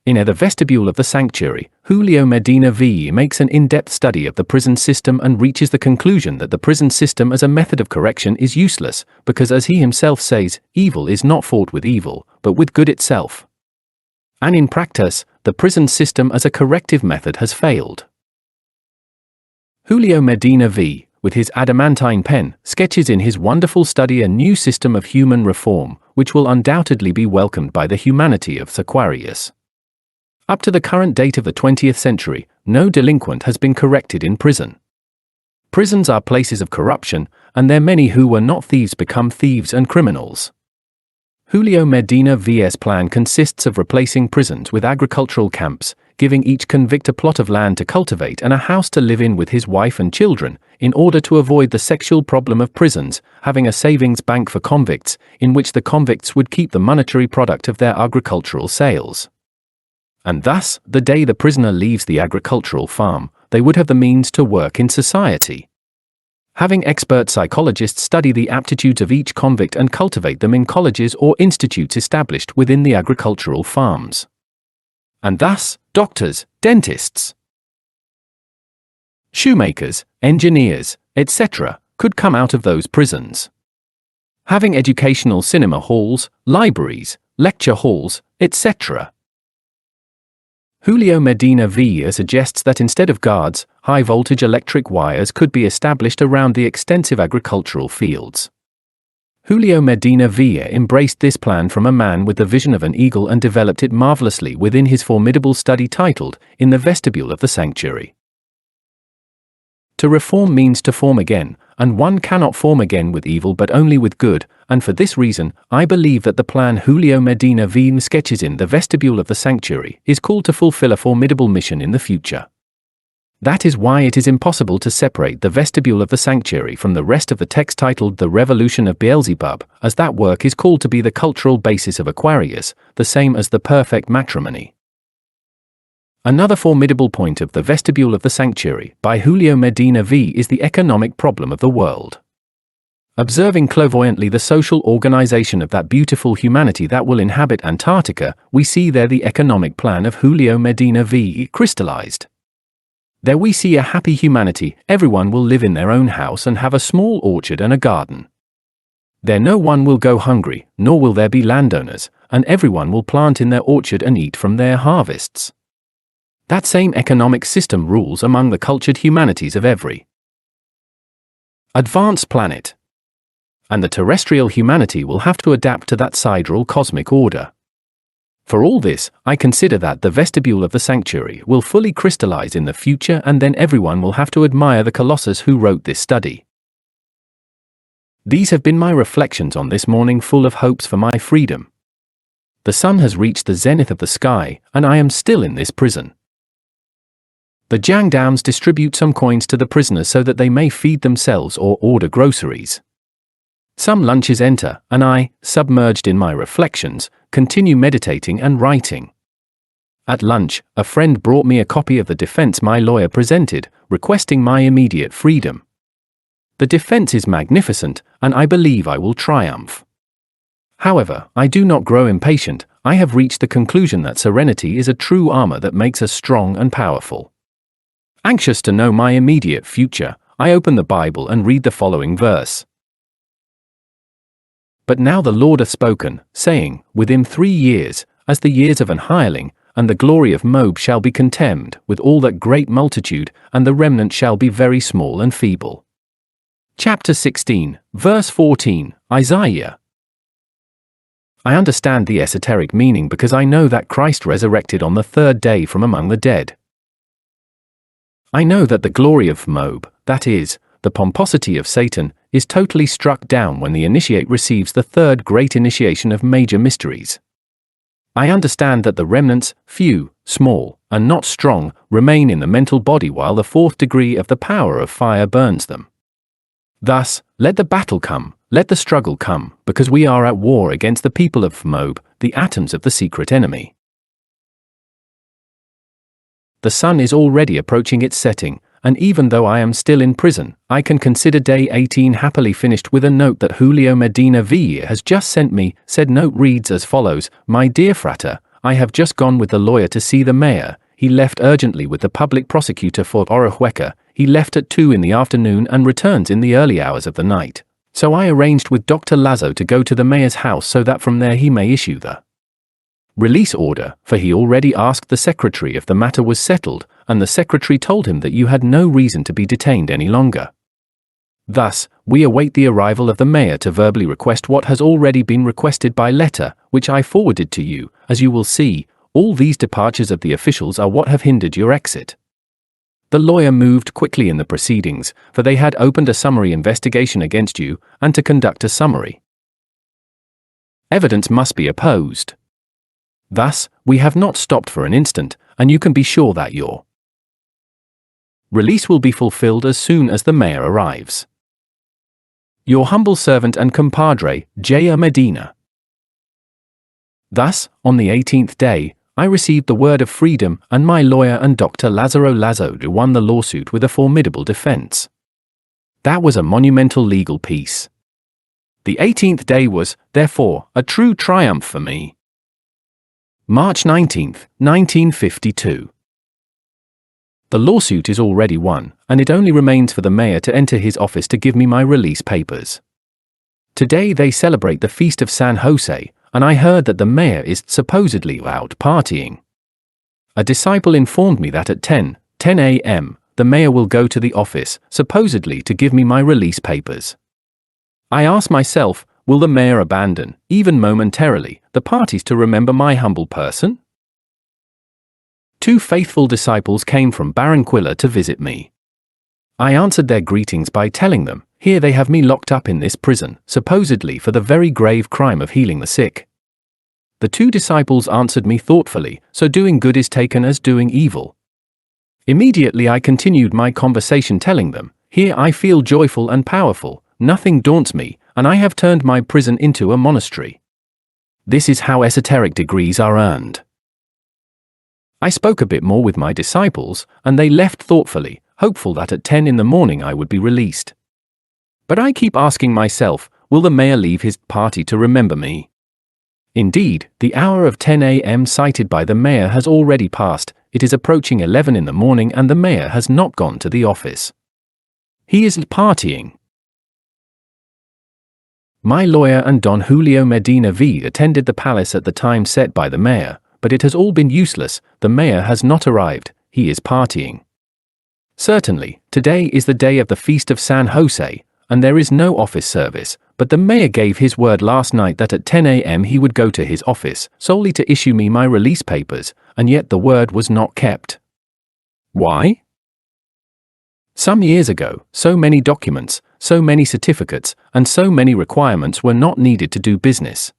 In the vestibule of the sanctuary, Julio Medina V makes an in-depth study of the prison system and reaches the conclusion that the prison system as a method of correction is useless, because as he himself says, evil is not fought with evil, but with good itself. And in practice, the prison system as a corrective method has failed. Julio Medina V, with his adamantine pen, sketches in his wonderful study a new system of human reform, which will undoubtedly be welcomed by the humanity of Aquarius. Up to the current date of the 20th century, no delinquent has been corrected in prison. Prisons are places of corruption, and there many who were not thieves become thieves and criminals. Julio Medina V's plan consists of replacing prisons with agricultural camps, giving each convict a plot of land to cultivate and a house to live in with his wife and children, in order to avoid the sexual problem of prisons, having a savings bank for convicts, in which the convicts would keep the monetary product of their agricultural sales. And thus, the day the prisoner leaves the agricultural farm, they would have the means to work in society. Having expert psychologists study the aptitudes of each convict and cultivate them in colleges or institutes established within the agricultural farms. And thus, doctors, dentists, shoemakers, engineers, etc., could come out of those prisons. Having educational cinema halls, libraries, lecture halls, etc. Julio Medina V suggests that instead of guards, high-voltage electric wires could be established around the extensive agricultural fields. Julio Medina V embraced this plan from a man with the vision of an eagle and developed it marvelously within his formidable study titled, In the Vestibule of the Sanctuary. To reform means to form again, and one cannot form again with evil but only with good, and for this reason, I believe that the plan Julio Medina V sketches in The Vestibule of the Sanctuary is called to fulfill a formidable mission in the future. That is why it is impossible to separate The Vestibule of the Sanctuary from the rest of the text titled The Revolution of Beelzebub, as that work is called to be the cultural basis of Aquarius, the same as the perfect matrimony. Another formidable point of The Vestibule of the Sanctuary by Julio Medina V is the economic problem of the world. Observing clairvoyantly the social organization of that beautiful humanity that will inhabit Antarctica, we see there the economic plan of Julio Medina V crystallized. There we see a happy humanity. Everyone will live in their own house and have a small orchard and a garden. There no one will go hungry, nor will there be landowners, and everyone will plant in their orchard and eat from their harvests. That same economic system rules among the cultured humanities of every advanced planet. And the terrestrial humanity will have to adapt to that sidereal cosmic order. For all this, I consider that The Vestibule of the Sanctuary will fully crystallize in the future, and then everyone will have to admire the Colossus who wrote this study. These have been my reflections on this morning, full of hopes for my freedom. The sun has reached the zenith of the sky, and I am still in this prison. The gendarmes distribute some coins to the prisoners so that they may feed themselves or order groceries. Some lunches enter, and I, submerged in my reflections, continue meditating and writing. At lunch, a friend brought me a copy of the defense my lawyer presented, requesting my immediate freedom. The defense is magnificent, and I believe I will triumph. However, I do not grow impatient. I have reached the conclusion that serenity is a true armor that makes us strong and powerful. Anxious to know my immediate future, I open the Bible and read the following verse. But now the Lord hath spoken, saying, within 3 years, as the years of an hireling, and the glory of Moab shall be contemned, with all that great multitude, and the remnant shall be very small and feeble. Chapter 16, verse 14, Isaiah. I understand the esoteric meaning because I know that Christ resurrected on the 3rd day from among the dead. I know that the glory of Moab, that is, the pomposity of Satan, is totally struck down when the initiate receives the 3rd great initiation of major mysteries. I understand that the remnants, few, small, and not strong, remain in the mental body while the 4th degree of the power of fire burns them. Thus, let the battle come, let the struggle come, because we are at war against the people of Moab, the atoms of the secret enemy. The sun is already approaching its setting, and even though I am still in prison, I can consider day 18 happily finished with a note that Julio Medina V has just sent me. Said note reads as follows: My dear frater, I have just gone with the lawyer to see the mayor. He left urgently with the public prosecutor for Oaxaca. He left at 2 in the afternoon and returns in the early hours of the night. So I arranged with Dr. Lazo to go to the mayor's house so that from there he may issue the release order, for he already asked the secretary if the matter was settled, and the secretary told him that you had no reason to be detained any longer. Thus, we await the arrival of the mayor to verbally request what has already been requested by letter, which I forwarded to you. As you will see, all these departures of the officials are what have hindered your exit. The lawyer moved quickly in the proceedings, for they had opened a summary investigation against you, and to conduct a summary evidence must be opposed. Thus, we have not stopped for an instant, and you can be sure that your release will be fulfilled as soon as the mayor arrives. Your humble servant and compadre, J. Medina. Thus, on the 18th day, I received the word of freedom, and my lawyer and Dr. Lazaro Lazo won the lawsuit with a formidable defense. That was a monumental legal piece. The 18th day was, therefore, a true triumph for me. March 19, 1952. The lawsuit is already won, and it only remains for the mayor to enter his office to give me my release papers. Today they celebrate the Feast of San Jose, and I heard that the mayor is supposedly out partying. A disciple informed me that at 10 a.m., the mayor will go to the office, supposedly to give me my release papers. I ask myself, will the mayor abandon, even momentarily, the parties to remember my humble person? 2 faithful disciples came from Barranquilla to visit me. I answered their greetings by telling them, Here they have me locked up in this prison, supposedly for the very grave crime of healing the sick. The 2 disciples answered me thoughtfully, so doing good is taken as doing evil. Immediately I continued my conversation telling them, here I feel joyful and powerful, nothing daunts me, and I have turned my prison into a monastery. This is how esoteric degrees are earned. I spoke a bit more with my disciples, and they left thoughtfully, hopeful that at 10 in the morning I would be released. But I keep asking myself, will the mayor leave his party to remember me? Indeed, the hour of 10 a.m. cited by the mayor has already passed. It is approaching 11 in the morning and the mayor has not gone to the office. He is partying. My lawyer and Don Julio Medina V attended the palace at the time set by the mayor, but it has all been useless. The mayor has not arrived. He is partying. Certainly, today is the day of the Feast of San Jose, and there is no office service, but the mayor gave his word last night that at 10 a.m. he would go to his office, solely to issue me my release papers, and yet the word was not kept. Why? Some years ago, so many documents, so many certificates, and so many requirements were not needed to do business.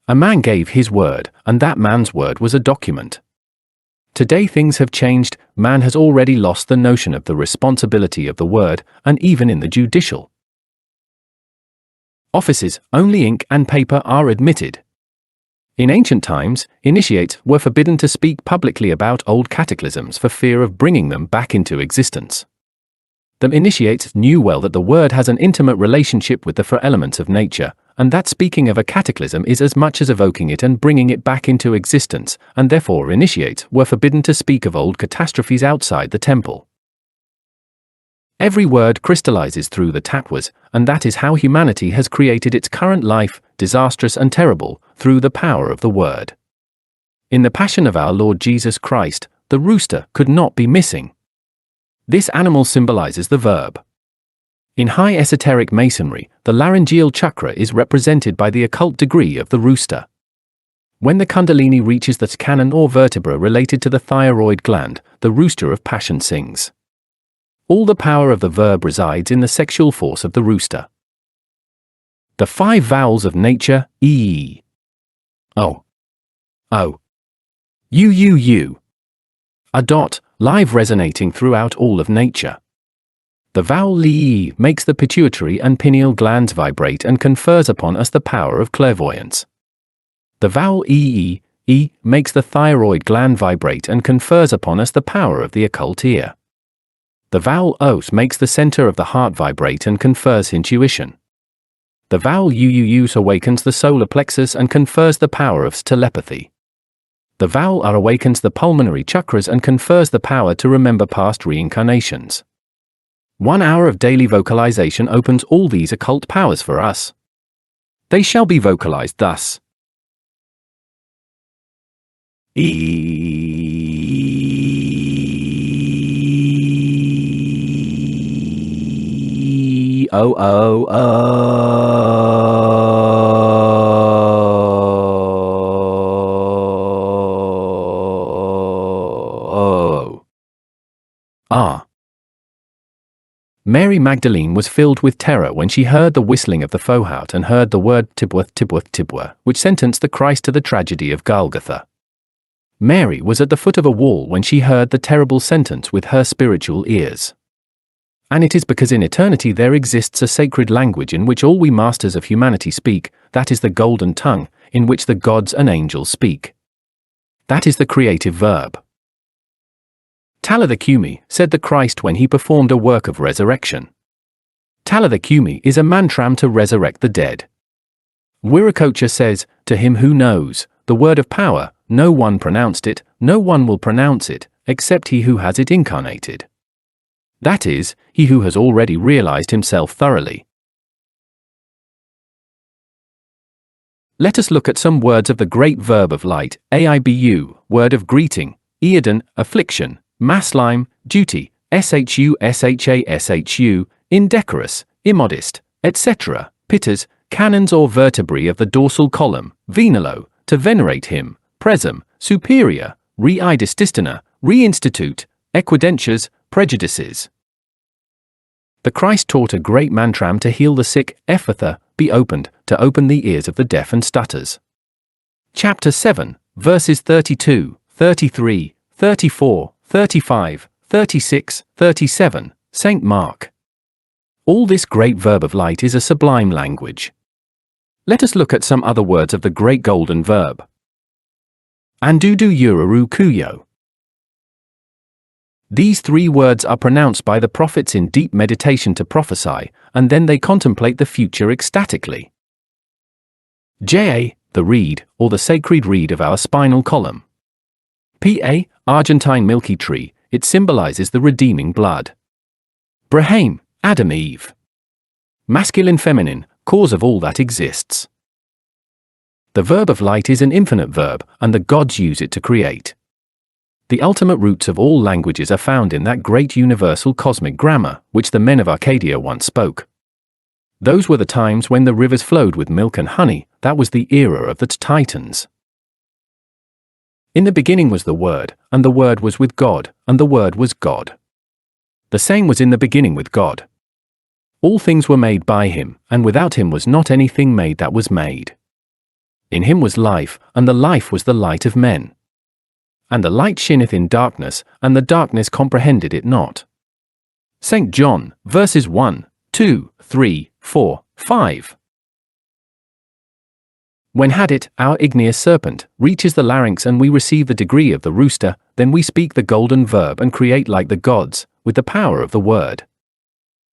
A man gave his word, and that man's word was a document. Today things have changed. Man has already lost the notion of the responsibility of the word, and even in the judicial offices, only ink and paper are admitted. In ancient times, initiates were forbidden to speak publicly about old cataclysms for fear of bringing them back into existence. The initiates knew well that the word has an intimate relationship with the 4 elements of nature, and that speaking of a cataclysm is as much as evoking it and bringing it back into existence, and therefore initiates were forbidden to speak of old catastrophes outside the temple. Every word crystallizes through the tatwas, and that is how humanity has created its current life, disastrous and terrible, through the power of the word. In the Passion of our Lord Jesus Christ, the rooster could not be missing. This animal symbolizes the verb. In high esoteric masonry, the laryngeal chakra is represented by the occult degree of the rooster. When the kundalini reaches the cannon or vertebra related to the thyroid gland, the rooster of passion sings. All the power of the verb resides in the sexual force of the rooster. The 5 vowels of nature, E, O, O, U, a dot, live resonating throughout all of nature. The vowel Li makes the pituitary and pineal glands vibrate and confers upon us the power of clairvoyance. The vowel E makes the thyroid gland vibrate and confers upon us the power of the occult ear. The vowel Os makes the center of the heart vibrate and confers intuition. The vowel U awakens the solar plexus and confers the power of telepathy. The vowel R awakens the pulmonary chakras and confers the power to remember past reincarnations. 1 hour of daily vocalization opens all these occult powers for us. They shall be vocalized thus. E O O O R. Mary Magdalene was filled with terror when she heard the whistling of the Fohout and heard the word Tibwa, which sentenced the Christ to the tragedy of Golgotha. Mary was at the foot of a wall when she heard the terrible sentence with her spiritual ears. And it is because in eternity there exists a sacred language in which all we masters of humanity speak, that is the golden tongue, in which the gods and angels speak. That is the creative verb. Talitha Kumi, said the Christ when he performed a work of resurrection. Talitha Kumi is a mantram to resurrect the dead. Viracocha says, to him who knows, the word of power, no one pronounced it, no one will pronounce it, except he who has it incarnated. That is, he who has already realized himself thoroughly. Let us look at some words of the great verb of light, aibu, word of greeting, eodon, affliction, maslime, duty, shu, indecorous, immodest, etc., pitters, canons or vertebrae of the dorsal column, venalo, to venerate him, presum, superior, re-idististina, reinstitute, equidentures, prejudices. The Christ taught a great mantram to heal the sick, Ephatha, be opened, to open the ears of the deaf and stutters. Chapter 7, verses 32, 33, 34, 35, 36, 37, St. Mark. All this great verb of light is a sublime language. Let us look at some other words of the great golden verb. Andudu Uraru Kuyo. These three words are pronounced by the prophets in deep meditation to prophesy, and then they contemplate the future ecstatically. Ja, the reed, or the sacred reed of our spinal column. Pa, Argentine milky tree, it symbolizes the redeeming blood. Brahim, Adam Eve. Masculine feminine, cause of all that exists. The verb of light is an infinite verb, and the gods use it to create. The ultimate roots of all languages are found in that great universal cosmic grammar, which the men of Arcadia once spoke. Those were the times when the rivers flowed with milk and honey. That was the era of the Titans. In the beginning was the Word, and the Word was with God, and the Word was God. The same was in the beginning with God. All things were made by him, and without him was not anything made that was made. In him was life, and the life was the light of men. And the light shineth in darkness, and the darkness comprehended it not. St. John, verses 1, 2, 3, 4, 5. When had it, our igneous serpent, reaches the larynx and we receive the degree of the rooster, then we speak the golden verb and create like the gods, with the power of the word.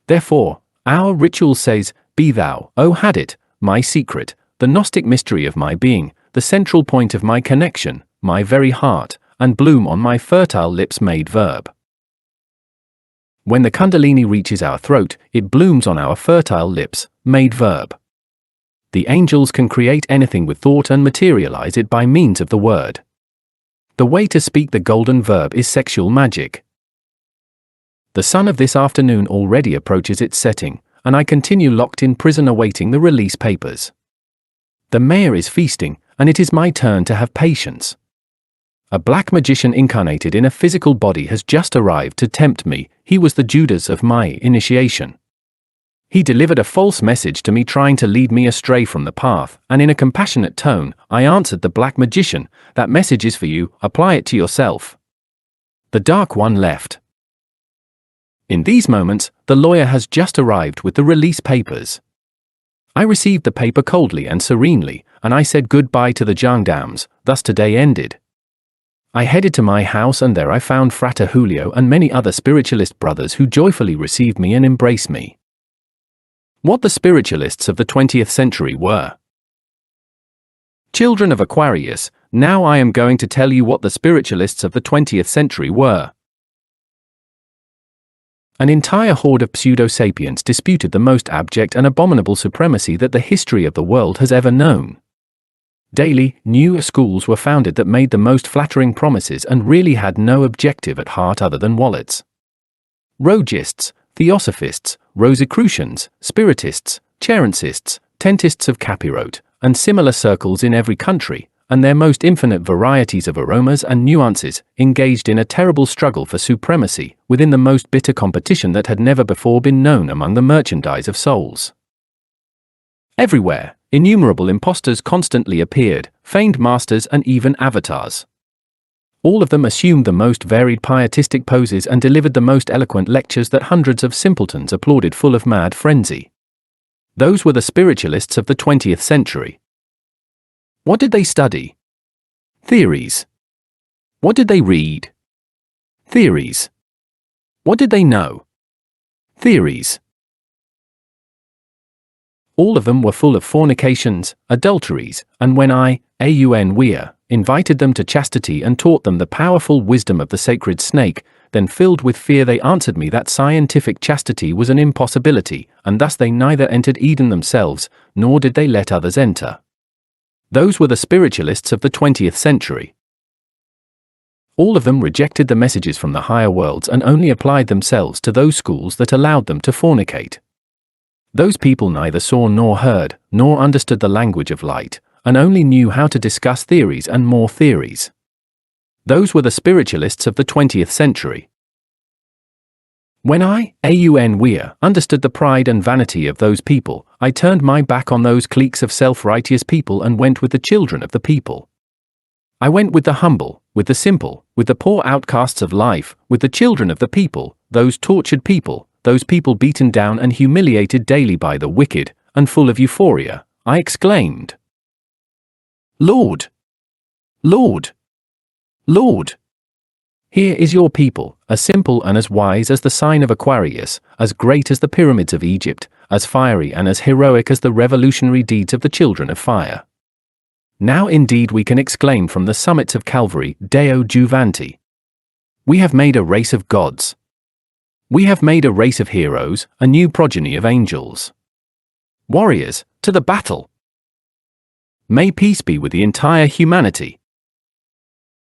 Therefore, our ritual says, Be thou, O Hadit, my secret, the Gnostic mystery of my being, the central point of my connection, my very heart, and bloom on my fertile lips made verb. When the Kundalini reaches our throat, it blooms on our fertile lips, made verb. The angels can create anything with thought and materialize it by means of the word. The way to speak the golden verb is sexual magic. The sun of this afternoon already approaches its setting, and I continue locked in prison awaiting the release papers. The mayor is feasting, and it is my turn to have patience. A black magician incarnated in a physical body has just arrived to tempt me. He was the Judas of my initiation. He delivered a false message to me trying to lead me astray from the path, and in a compassionate tone, I answered the black magician, That message is for you, apply it to yourself. The dark one left. In these moments, the lawyer has just arrived with the release papers. I received the paper coldly and serenely, and I said goodbye to the gendarmes. Thus today ended. I headed to my house, and there I found Frater Julio and many other spiritualist brothers who joyfully received me and embraced me. What the spiritualists of the 20th century were. Children of Aquarius, now I am going to tell you what the spiritualists of the 20th century were. An entire horde of pseudo-sapients disputed the most abject and abominable supremacy that the history of the world has ever known. Daily, new schools were founded that made the most flattering promises and really had no objective at heart other than wallets. Rogists, Theosophists, Rosicrucians, Spiritists, Charencists, Tentists of Capirote, and similar circles in every country, and their most infinite varieties of aromas and nuances, engaged in a terrible struggle for supremacy, within the most bitter competition that had never before been known among the merchandise of souls. Everywhere, innumerable impostors constantly appeared, feigned masters and even avatars. All of them assumed the most varied pietistic poses and delivered the most eloquent lectures that hundreds of simpletons applauded full of mad frenzy. Those were the spiritualists of the 20th century. What did they study? Theories. What did they read? Theories. What did they know? Theories. All of them were full of fornications, adulteries, and when I, Aun Weor, invited them to chastity and taught them the powerful wisdom of the sacred snake, then filled with fear they answered me that scientific chastity was an impossibility, and thus they neither entered Eden themselves, nor did they let others enter. Those were the spiritualists of the 20th century. All of them rejected the messages from the higher worlds and only applied themselves to those schools that allowed them to fornicate. Those people neither saw nor heard, nor understood the language of light, and only knew how to discuss theories and more theories. Those were the spiritualists of the 20th century. When I, Aun Weor, understood the pride and vanity of those people, I turned my back on those cliques of self-righteous people and went with the children of the people. I went with the humble, with the simple, with the poor outcasts of life, with the children of the people, those tortured people, those people beaten down and humiliated daily by the wicked, and full of euphoria. I exclaimed, Lord! Lord! Lord! Here is your people, as simple and as wise as the sign of Aquarius, as great as the pyramids of Egypt, as fiery and as heroic as the revolutionary deeds of the children of fire. Now indeed we can exclaim from the summits of Calvary, Deo Juvanti. We have made a race of gods. We have made a race of heroes, a new progeny of angels. Warriors, to the battle! May peace be with the entire humanity.